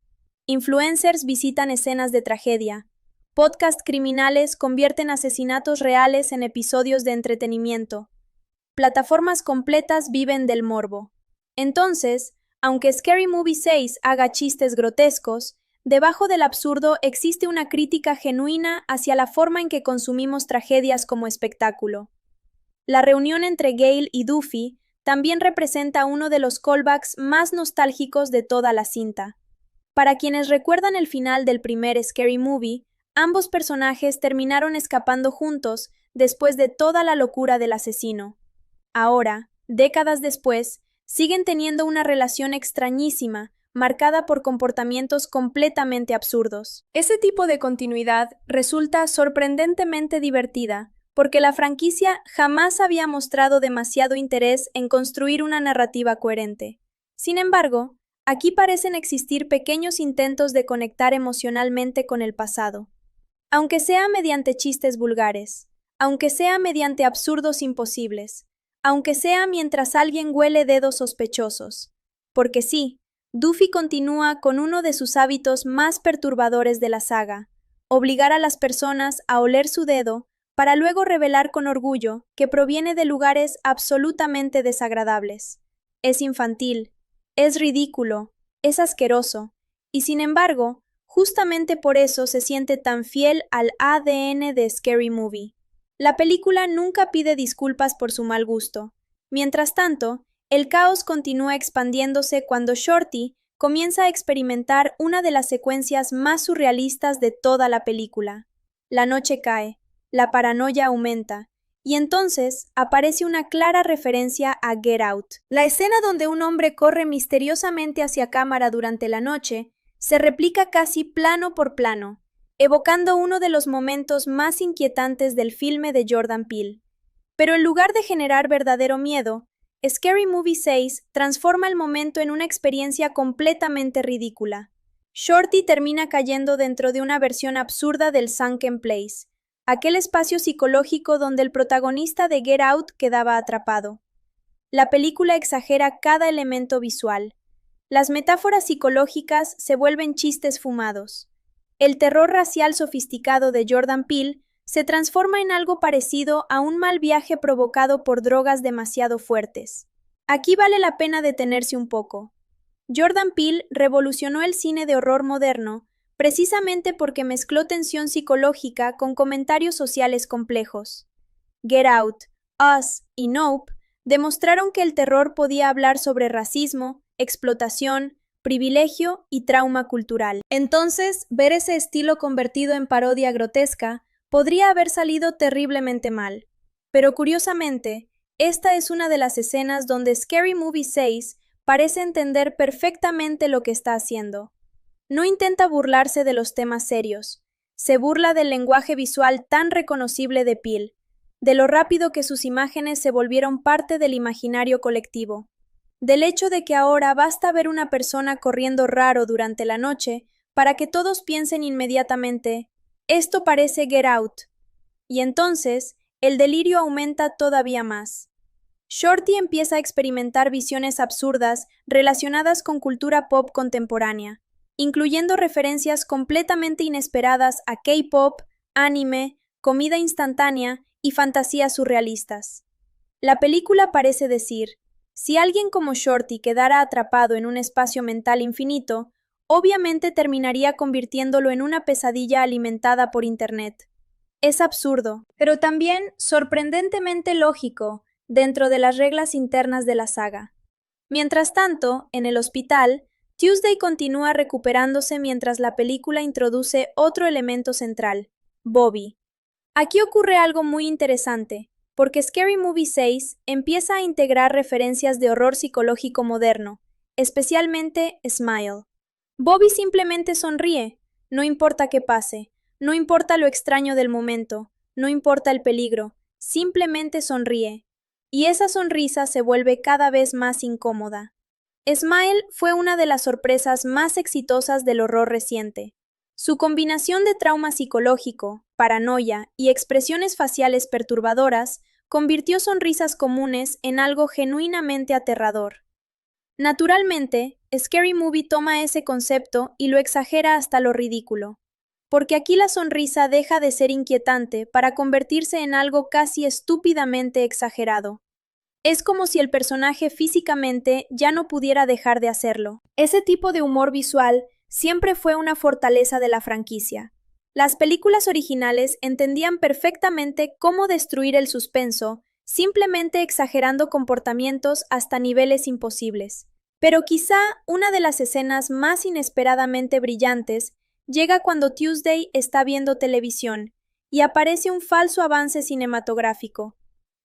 Influencers visitan escenas de tragedia. Podcasts criminales convierten asesinatos reales en episodios de entretenimiento. Plataformas completas viven del morbo. Entonces, aunque Scary Movie 6 haga chistes grotescos, debajo del absurdo existe una crítica genuina hacia la forma en que consumimos tragedias como espectáculo. La reunión entre Gale y Duffy también representa uno de los callbacks más nostálgicos de toda la cinta. Para quienes recuerdan el final del primer Scary Movie, ambos personajes terminaron escapando juntos después de toda la locura del asesino. Ahora, décadas después, siguen teniendo una relación extrañísima, marcada por comportamientos completamente absurdos. Ese tipo de continuidad resulta sorprendentemente divertida, porque la franquicia jamás había mostrado demasiado interés en construir una narrativa coherente. Sin embargo, aquí parecen existir pequeños intentos de conectar emocionalmente con el pasado. Aunque sea mediante chistes vulgares, aunque sea mediante absurdos imposibles, aunque sea mientras alguien huele dedos sospechosos. Porque sí, Duffy continúa con uno de sus hábitos más perturbadores de la saga, obligar a las personas a oler su dedo para luego revelar con orgullo que proviene de lugares absolutamente desagradables. Es infantil, es ridículo, es asqueroso, y sin embargo, justamente por eso se siente tan fiel al ADN de Scary Movie. La película nunca pide disculpas por su mal gusto. Mientras tanto, el caos continúa expandiéndose cuando Shorty comienza a experimentar una de las secuencias más surrealistas de toda la película. La noche cae, la paranoia aumenta, y entonces aparece una clara referencia a Get Out. La escena donde un hombre corre misteriosamente hacia cámara durante la noche se replica casi plano por plano, evocando uno de los momentos más inquietantes del filme de Jordan Peele. Pero en lugar de generar verdadero miedo, Scary Movie 6 transforma el momento en una experiencia completamente ridícula. Shorty termina cayendo dentro de una versión absurda del Sunken Place, aquel espacio psicológico donde el protagonista de Get Out quedaba atrapado. La película exagera cada elemento visual. Las metáforas psicológicas se vuelven chistes fumados. El terror racial sofisticado de Jordan Peele se transforma en algo parecido a un mal viaje provocado por drogas demasiado fuertes. Aquí vale la pena detenerse un poco. Jordan Peele revolucionó el cine de horror moderno precisamente porque mezcló tensión psicológica con comentarios sociales complejos. Get Out, Us y Nope demostraron que el terror podía hablar sobre racismo, explotación, privilegio y trauma cultural. Entonces, ver ese estilo convertido en parodia grotesca podría haber salido terriblemente mal. Pero curiosamente, esta es una de las escenas donde Scary Movie 6 parece entender perfectamente lo que está haciendo. No intenta burlarse de los temas serios, se burla del lenguaje visual tan reconocible de Peele, de lo rápido que sus imágenes se volvieron parte del imaginario colectivo, del hecho de que ahora basta ver una persona corriendo raro durante la noche para que todos piensen inmediatamente, esto parece Get Out, y entonces el delirio aumenta todavía más. Shorty empieza a experimentar visiones absurdas relacionadas con cultura pop contemporánea, incluyendo referencias completamente inesperadas a K-pop, anime, comida instantánea y fantasías surrealistas. La película parece decir, si alguien como Shorty quedara atrapado en un espacio mental infinito, obviamente terminaría convirtiéndolo en una pesadilla alimentada por Internet. Es absurdo, pero también sorprendentemente lógico dentro de las reglas internas de la saga. Mientras tanto, en el hospital, Tuesday continúa recuperándose mientras la película introduce otro elemento central, Bobby. Aquí ocurre algo muy interesante, porque Scary Movie 6 empieza a integrar referencias de horror psicológico moderno, especialmente Smile. Bobby simplemente sonríe, no importa qué pase, no importa lo extraño del momento, no importa el peligro, simplemente sonríe. Y esa sonrisa se vuelve cada vez más incómoda. Smile fue una de las sorpresas más exitosas del horror reciente. Su combinación de trauma psicológico, paranoia y expresiones faciales perturbadoras convirtió sonrisas comunes en algo genuinamente aterrador. Naturalmente, Scary Movie toma ese concepto y lo exagera hasta lo ridículo, porque aquí la sonrisa deja de ser inquietante para convertirse en algo casi estúpidamente exagerado. Es como si el personaje físicamente ya no pudiera dejar de hacerlo. Ese tipo de humor visual siempre fue una fortaleza de la franquicia. Las películas originales entendían perfectamente cómo destruir el suspenso, simplemente exagerando comportamientos hasta niveles imposibles. Pero quizá una de las escenas más inesperadamente brillantes llega cuando Tuesday está viendo televisión y aparece un falso avance cinematográfico.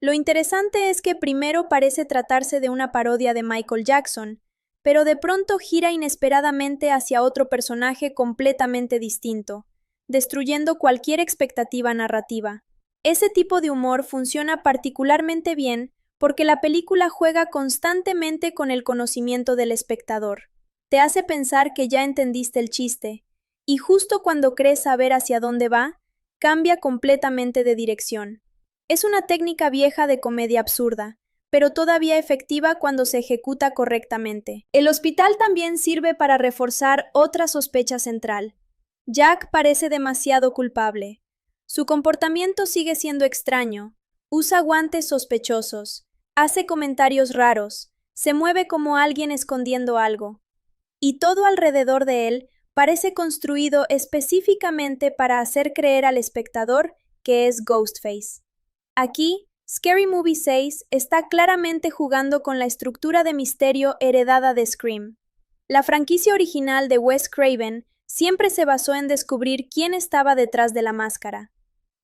Lo interesante es que primero parece tratarse de una parodia de Michael Jackson, pero de pronto gira inesperadamente hacia otro personaje completamente distinto, destruyendo cualquier expectativa narrativa. Ese tipo de humor funciona particularmente bien porque la película juega constantemente con el conocimiento del espectador. Te hace pensar que ya entendiste el chiste, y justo cuando crees saber hacia dónde va, cambia completamente de dirección. Es una técnica vieja de comedia absurda, pero todavía efectiva cuando se ejecuta correctamente. El hospital también sirve para reforzar otra sospecha central. Jack parece demasiado culpable. Su comportamiento sigue siendo extraño. Usa guantes sospechosos, hace comentarios raros, se mueve como alguien escondiendo algo. Y todo alrededor de él parece construido específicamente para hacer creer al espectador que es Ghostface. Aquí, Scary Movie 6 está claramente jugando con la estructura de misterio heredada de Scream. La franquicia original de Wes Craven siempre se basó en descubrir quién estaba detrás de la máscara.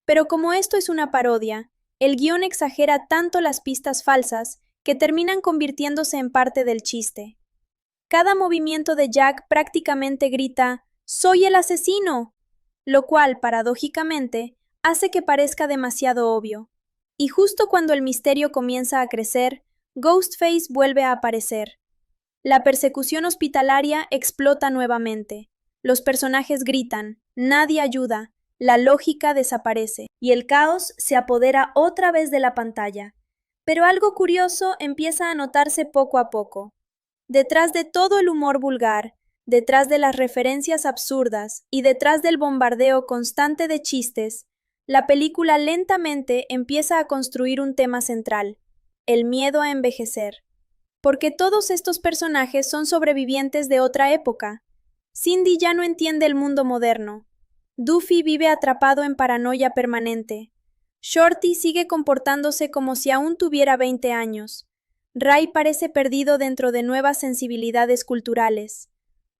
Pero como esto es una parodia, el guión exagera tanto las pistas falsas que terminan convirtiéndose en parte del chiste. Cada movimiento de Jack prácticamente grita «¡Soy el asesino!», lo cual, paradójicamente, hace que parezca demasiado obvio. Y justo cuando el misterio comienza a crecer, Ghostface vuelve a aparecer. La persecución hospitalaria explota nuevamente. Los personajes gritan, nadie ayuda, la lógica desaparece, y el caos se apodera otra vez de la pantalla. Pero algo curioso empieza a notarse poco a poco. Detrás de todo el humor vulgar, detrás de las referencias absurdas y detrás del bombardeo constante de chistes, la película lentamente empieza a construir un tema central: el miedo a envejecer. Porque todos estos personajes son sobrevivientes de otra época. Cindy ya no entiende el mundo moderno. Duffy vive atrapado en paranoia permanente. Shorty sigue comportándose como si aún tuviera 20 años. Ray parece perdido dentro de nuevas sensibilidades culturales.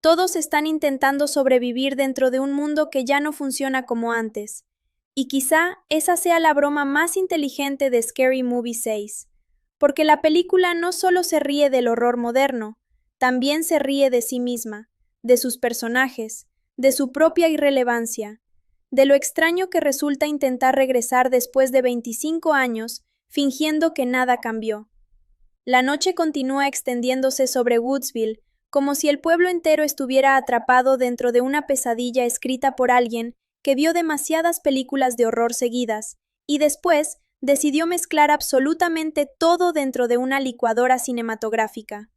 Todos están intentando sobrevivir dentro de un mundo que ya no funciona como antes. Y quizá esa sea la broma más inteligente de Scary Movie 6. Porque la película no solo se ríe del horror moderno, también se ríe de sí misma, de sus personajes, de su propia irrelevancia, de lo extraño que resulta intentar regresar después de 25 años, fingiendo que nada cambió. La noche continúa extendiéndose sobre Woodsville, como si el pueblo entero estuviera atrapado dentro de una pesadilla escrita por alguien que vio demasiadas películas de horror seguidas, y después decidió mezclar absolutamente todo dentro de una licuadora cinematográfica.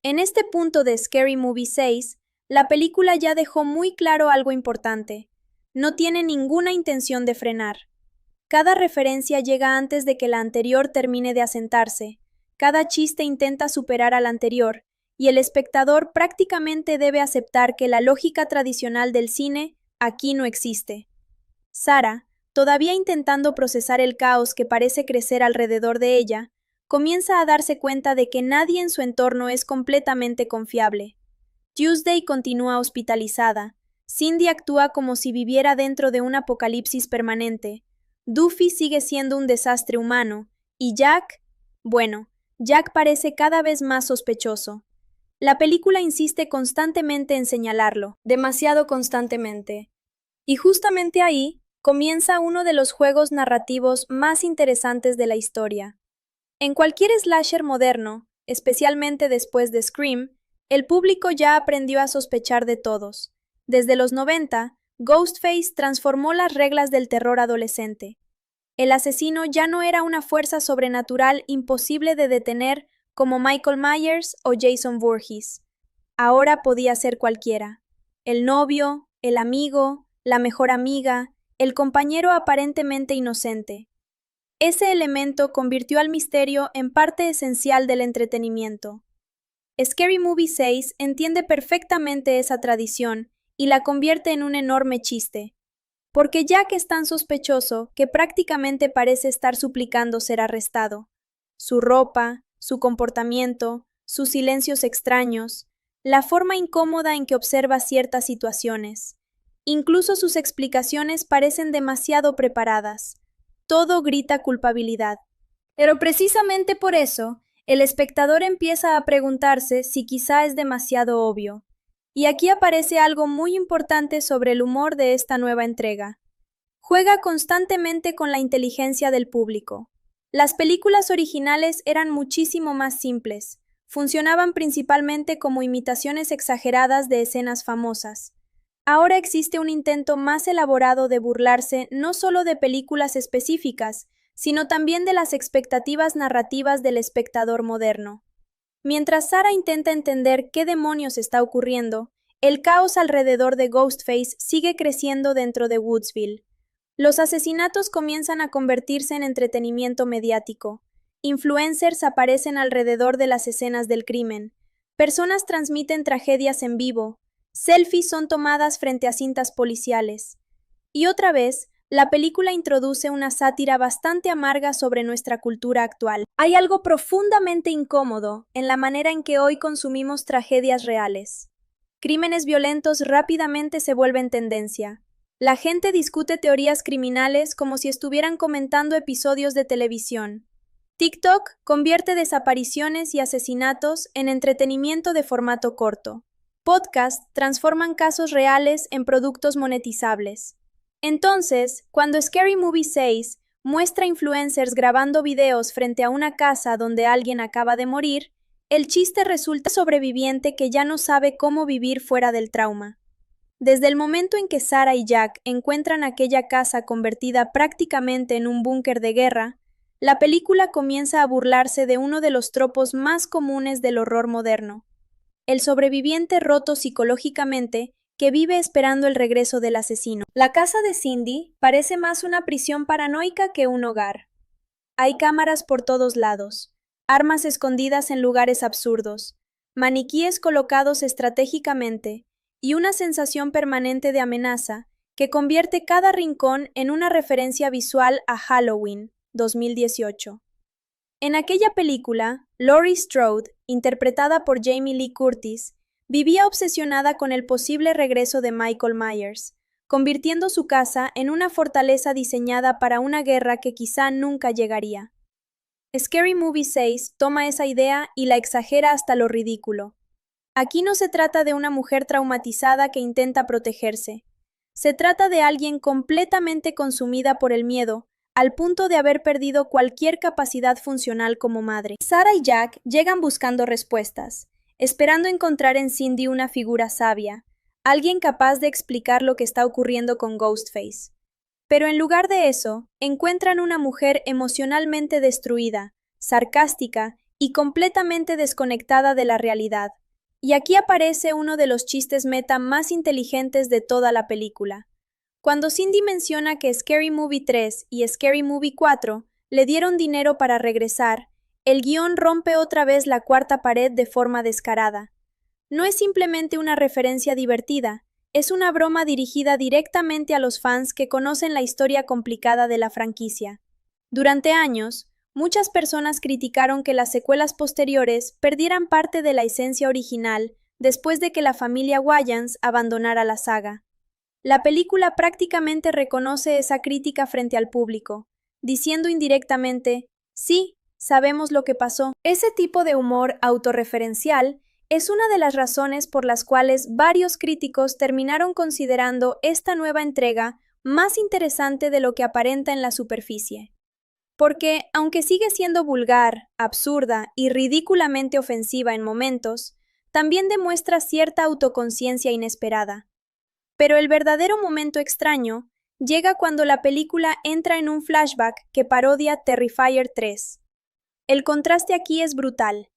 En este punto de Scary Movie 6, la película ya dejó muy claro algo importante. No tiene ninguna intención de frenar. Cada referencia llega antes de que la anterior termine de asentarse. Cada chiste intenta superar al anterior, y el espectador prácticamente debe aceptar que la lógica tradicional del cine aquí no existe. Sarah, todavía intentando procesar el caos que parece crecer alrededor de ella, comienza a darse cuenta de que nadie en su entorno es completamente confiable. Tuesday continúa hospitalizada. Cindy actúa como si viviera dentro de un apocalipsis permanente. Duffy sigue siendo un desastre humano. Y Jack, bueno, Jack parece cada vez más sospechoso. La película insiste constantemente en señalarlo, demasiado constantemente. Y justamente ahí comienza uno de los juegos narrativos más interesantes de la historia. En cualquier slasher moderno, especialmente después de Scream, el público ya aprendió a sospechar de todos. Desde los 90, Ghostface transformó las reglas del terror adolescente. El asesino ya no era una fuerza sobrenatural imposible de detener como Michael Myers o Jason Voorhees. Ahora podía ser cualquiera: el novio, el amigo, la mejor amiga, el compañero aparentemente inocente. Ese elemento convirtió al misterio en parte esencial del entretenimiento. Scary Movie 6 entiende perfectamente esa tradición y la convierte en un enorme chiste, porque Jack es tan sospechoso que prácticamente parece estar suplicando ser arrestado. Su ropa, su comportamiento, sus silencios extraños, la forma incómoda en que observa ciertas situaciones. Incluso sus explicaciones parecen demasiado preparadas. Todo grita culpabilidad. Pero precisamente por eso, el espectador empieza a preguntarse si quizá es demasiado obvio. Y aquí aparece algo muy importante sobre el humor de esta nueva entrega. Juega constantemente con la inteligencia del público. Las películas originales eran muchísimo más simples. Funcionaban principalmente como imitaciones exageradas de escenas famosas. Ahora existe un intento más elaborado de burlarse no solo de películas específicas, sino también de las expectativas narrativas del espectador moderno. Mientras Sarah intenta entender qué demonios está ocurriendo, el caos alrededor de Ghostface sigue creciendo dentro de Woodsville. Los asesinatos comienzan a convertirse en entretenimiento mediático. Influencers aparecen alrededor de las escenas del crimen. Personas transmiten tragedias en vivo. Selfies son tomadas frente a cintas policiales. Y otra vez, la película introduce una sátira bastante amarga sobre nuestra cultura actual. Hay algo profundamente incómodo en la manera en que hoy consumimos tragedias reales. Crímenes violentos rápidamente se vuelven tendencia. La gente discute teorías criminales como si estuvieran comentando episodios de televisión. TikTok convierte desapariciones y asesinatos en entretenimiento de formato corto. Podcasts transforman casos reales en productos monetizables. Entonces, cuando Scary Movie 6 muestra influencers grabando videos frente a una casa donde alguien acaba de morir, el chiste resulta sobreviviente que ya no sabe cómo vivir fuera del trauma. Desde el momento en que Sarah y Jack encuentran aquella casa convertida prácticamente en un búnker de guerra, la película comienza a burlarse de uno de los tropos más comunes del horror moderno: el sobreviviente roto psicológicamente que vive esperando el regreso del asesino. La casa de Cindy parece más una prisión paranoica que un hogar. Hay cámaras por todos lados, armas escondidas en lugares absurdos, maniquíes colocados estratégicamente y una sensación permanente de amenaza que convierte cada rincón en una referencia visual a Halloween 2018. En aquella película, Laurie Strode, interpretada por Jamie Lee Curtis, vivía obsesionada con el posible regreso de Michael Myers, convirtiendo su casa en una fortaleza diseñada para una guerra que quizá nunca llegaría. Scary Movie 6 toma esa idea y la exagera hasta lo ridículo. Aquí no se trata de una mujer traumatizada que intenta protegerse. Se trata de alguien completamente consumida por el miedo, al punto de haber perdido cualquier capacidad funcional como madre. Sarah y Jack llegan buscando respuestas, esperando encontrar en Cindy una figura sabia, alguien capaz de explicar lo que está ocurriendo con Ghostface. Pero en lugar de eso, encuentran una mujer emocionalmente destruida, sarcástica y completamente desconectada de la realidad. Y aquí aparece uno de los chistes meta más inteligentes de toda la película. Cuando Cindy menciona que Scary Movie 3 y Scary Movie 4 le dieron dinero para regresar, el guión rompe otra vez la cuarta pared de forma descarada. No es simplemente una referencia divertida, es una broma dirigida directamente a los fans que conocen la historia complicada de la franquicia. Durante años, muchas personas criticaron que las secuelas posteriores perdieran parte de la esencia original después de que la familia Wayans abandonara la saga. La película prácticamente reconoce esa crítica frente al público, diciendo indirectamente, sí, sabemos lo que pasó. Ese tipo de humor autorreferencial es una de las razones por las cuales varios críticos terminaron considerando esta nueva entrega más interesante de lo que aparenta en la superficie. Porque, aunque sigue siendo vulgar, absurda y ridículamente ofensiva en momentos, también demuestra cierta autoconciencia inesperada. Pero el verdadero momento extraño llega cuando la película entra en un flashback que parodia Terrifier 3. El contraste aquí es brutal.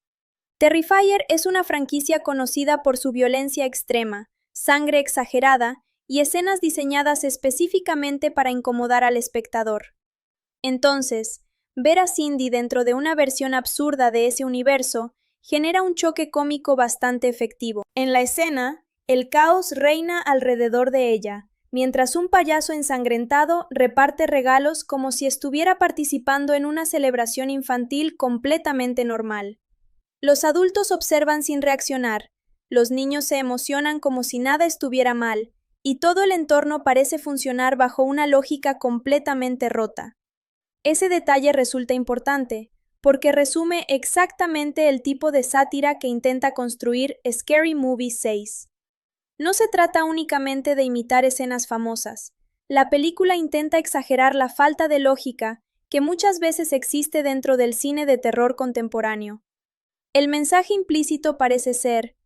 Terrifier es una franquicia conocida por su violencia extrema, sangre exagerada y escenas diseñadas específicamente para incomodar al espectador. Entonces, ver a Cindy dentro de una versión absurda de ese universo genera un choque cómico bastante efectivo. En la escena, el caos reina alrededor de ella, mientras un payaso ensangrentado reparte regalos como si estuviera participando en una celebración infantil completamente normal. Los adultos observan sin reaccionar, los niños se emocionan como si nada estuviera mal, y todo el entorno parece funcionar bajo una lógica completamente rota. Ese detalle resulta importante, porque resume exactamente el tipo de sátira que intenta construir Scary Movie 6. No se trata únicamente de imitar escenas famosas. La película intenta exagerar la falta de lógica que muchas veces existe dentro del cine de terror contemporáneo. El mensaje implícito parece ser,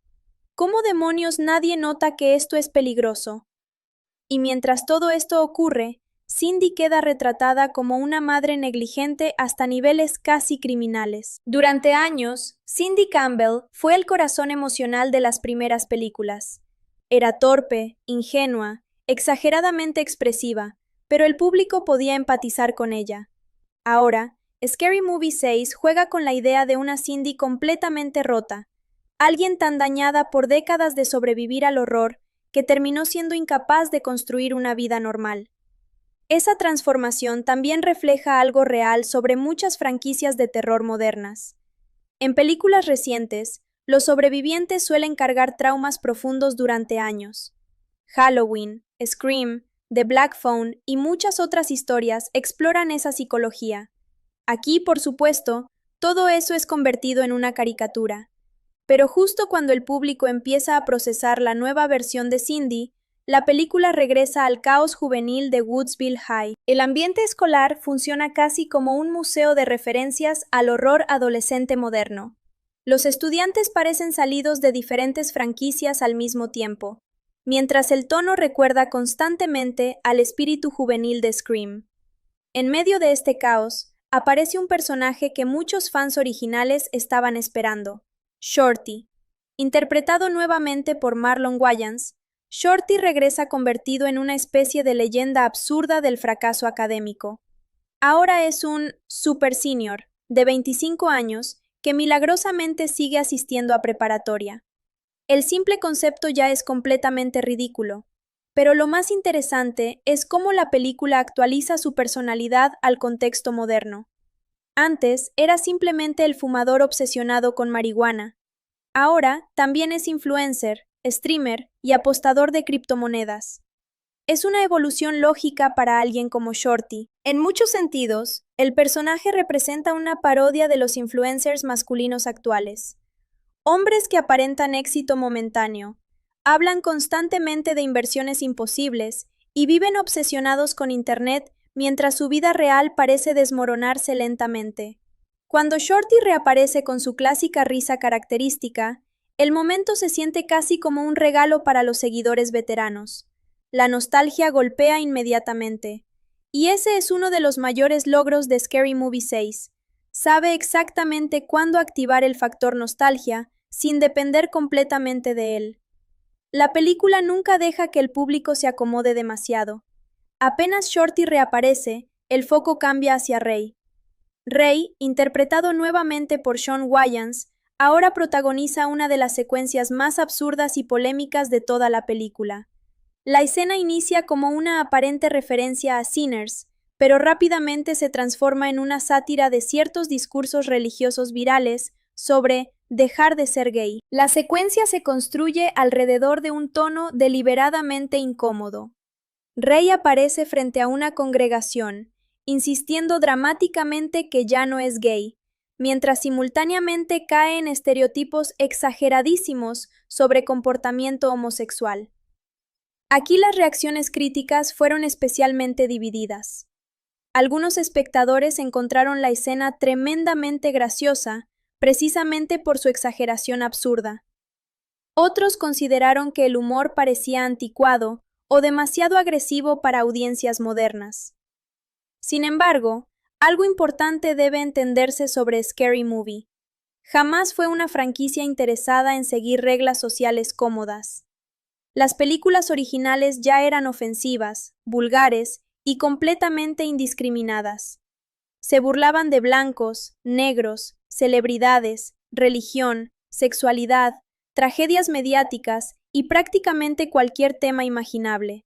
¿cómo demonios nadie nota que esto es peligroso? Y mientras todo esto ocurre, Cindy queda retratada como una madre negligente hasta niveles casi criminales. Durante años, Cindy Campbell fue el corazón emocional de las primeras películas. Era torpe, ingenua, exageradamente expresiva, pero el público podía empatizar con ella. Ahora, Scary Movie 6 juega con la idea de una Cindy completamente rota, alguien tan dañada por décadas de sobrevivir al horror que terminó siendo incapaz de construir una vida normal. Esa transformación también refleja algo real sobre muchas franquicias de terror modernas. En películas recientes, los sobrevivientes suelen cargar traumas profundos durante años. Halloween, Scream, The Black Phone y muchas otras historias exploran esa psicología. Aquí, por supuesto, todo eso es convertido en una caricatura. Pero justo cuando el público empieza a procesar la nueva versión de Cindy, la película regresa al caos juvenil de Woodsville High. El ambiente escolar funciona casi como un museo de referencias al horror adolescente moderno. Los estudiantes parecen salidos de diferentes franquicias al mismo tiempo, mientras el tono recuerda constantemente al espíritu juvenil de Scream. En medio de este caos, aparece un personaje que muchos fans originales estaban esperando, Shorty. Interpretado nuevamente por Marlon Wayans, Shorty regresa convertido en una especie de leyenda absurda del fracaso académico. Ahora es un super senior de 25 años que milagrosamente sigue asistiendo a preparatoria. El simple concepto ya es completamente ridículo, pero lo más interesante es cómo la película actualiza su personalidad al contexto moderno. Antes era simplemente el fumador obsesionado con marihuana. Ahora también es influencer, streamer y apostador de criptomonedas. Es una evolución lógica para alguien como Shorty. En muchos sentidos, el personaje representa una parodia de los influencers masculinos actuales. Hombres que aparentan éxito momentáneo, hablan constantemente de inversiones imposibles y viven obsesionados con Internet mientras su vida real parece desmoronarse lentamente. Cuando Shorty reaparece con su clásica risa característica, el momento se siente casi como un regalo para los seguidores veteranos. La nostalgia golpea inmediatamente. Y ese es uno de los mayores logros de Scary Movie 6. Sabe exactamente cuándo activar el factor nostalgia sin depender completamente de él. La película nunca deja que el público se acomode demasiado. Apenas Shorty reaparece, el foco cambia hacia Ray. Ray, interpretado nuevamente por Sean Wayans, ahora protagoniza una de las secuencias más absurdas y polémicas de toda la película. La escena inicia como una aparente referencia a Sinners, pero rápidamente se transforma en una sátira de ciertos discursos religiosos virales sobre dejar de ser gay. La secuencia se construye alrededor de un tono deliberadamente incómodo. Ray aparece frente a una congregación, insistiendo dramáticamente que ya no es gay, mientras simultáneamente cae en estereotipos exageradísimos sobre comportamiento homosexual. Aquí las reacciones críticas fueron especialmente divididas. Algunos espectadores encontraron la escena tremendamente graciosa, precisamente por su exageración absurda. Otros consideraron que el humor parecía anticuado o demasiado agresivo para audiencias modernas. Sin embargo, algo importante debe entenderse sobre Scary Movie. Jamás fue una franquicia interesada en seguir reglas sociales cómodas. Las películas originales ya eran ofensivas, vulgares y completamente indiscriminadas. Se burlaban de blancos, negros, celebridades, religión, sexualidad, tragedias mediáticas y prácticamente cualquier tema imaginable.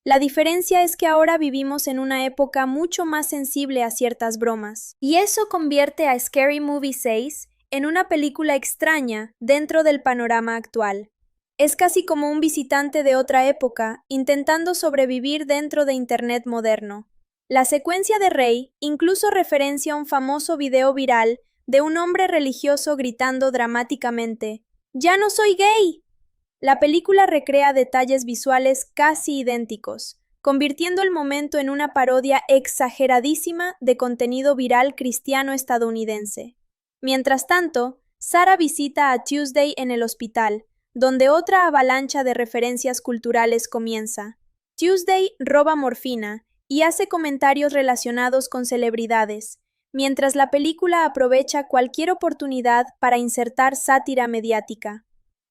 La diferencia es que ahora vivimos en una época mucho más sensible a ciertas bromas, y eso convierte a Scary Movie 6 en una película extraña dentro del panorama actual. Es casi como un visitante de otra época intentando sobrevivir dentro de Internet moderno. La secuencia de Ray incluso referencia un famoso video viral de un hombre religioso gritando dramáticamente: ¡Ya no soy gay! La película recrea detalles visuales casi idénticos, convirtiendo el momento en una parodia exageradísima de contenido viral cristiano estadounidense. Mientras tanto, Sarah visita a Tuesday en el hospital, donde otra avalancha de referencias culturales comienza. Tuesday roba morfina y hace comentarios relacionados con celebridades, mientras la película aprovecha cualquier oportunidad para insertar sátira mediática.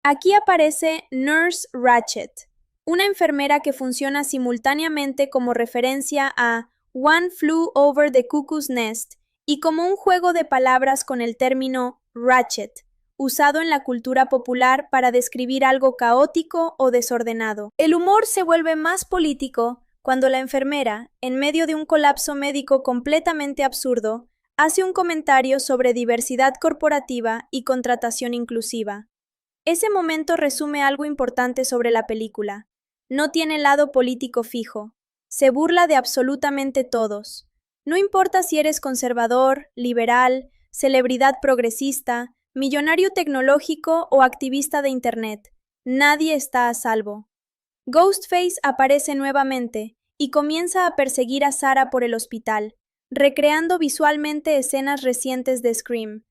Aquí aparece Nurse Ratched, una enfermera que funciona simultáneamente como referencia a One Flew Over the Cuckoo's Nest y como un juego de palabras con el término ratchet, usado en la cultura popular para describir algo caótico o desordenado. El humor se vuelve más político cuando la enfermera, en medio de un colapso médico completamente absurdo, hace un comentario sobre diversidad corporativa y contratación inclusiva. Ese momento resume algo importante sobre la película. No tiene lado político fijo. Se burla de absolutamente todos. No importa si eres conservador, liberal, celebridad progresista, millonario tecnológico o activista de Internet. Nadie está a salvo. Ghostface aparece nuevamente y comienza a perseguir a Sarah por el hospital, recreando visualmente escenas recientes de Scream.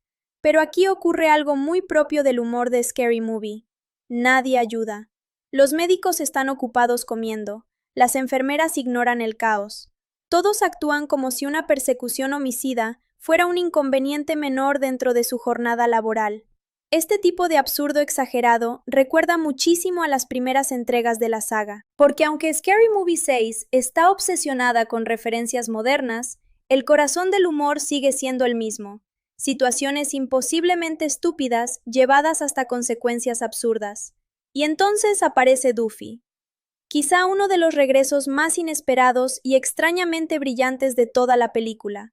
Pero aquí ocurre algo muy propio del humor de Scary Movie. Nadie ayuda. Los médicos están ocupados comiendo. Las enfermeras ignoran el caos. Todos actúan como si una persecución homicida fuera un inconveniente menor dentro de su jornada laboral. Este tipo de absurdo exagerado recuerda muchísimo a las primeras entregas de la saga, porque aunque Scary Movie 6 está obsesionada con referencias modernas, el corazón del humor sigue siendo el mismo, situaciones imposiblemente estúpidas llevadas hasta consecuencias absurdas. Y entonces aparece Doofy, quizá uno de los regresos más inesperados y extrañamente brillantes de toda la película.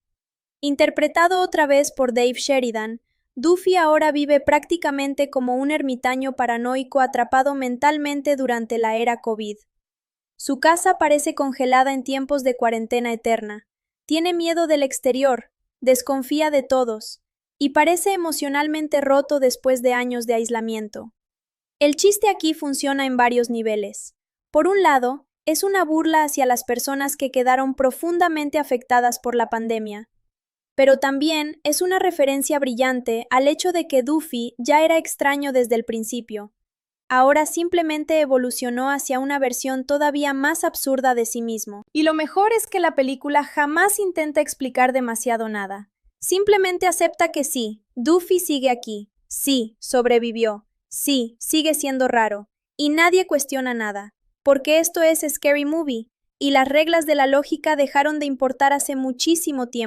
Interpretado otra vez por Dave Sheridan, Doofy ahora vive prácticamente como un ermitaño paranoico atrapado mentalmente durante la era COVID. Su casa parece congelada en tiempos de cuarentena eterna. Tiene miedo del exterior, desconfía de todos, y parece emocionalmente roto después de años de aislamiento. El chiste aquí funciona en varios niveles. Por un lado, es una burla hacia las personas que quedaron profundamente afectadas por la pandemia, pero también es una referencia brillante al hecho de que Doofy ya era extraño desde el principio. Ahora simplemente evolucionó hacia una versión todavía más absurda de sí mismo. Y lo mejor es que la película jamás intenta explicar demasiado nada. Simplemente acepta que sí, Doofy sigue aquí, sí, sobrevivió, sí, sigue siendo raro, y nadie cuestiona nada, porque esto es Scary Movie, y las reglas de la lógica dejaron de importar hace muchísimo tiempo.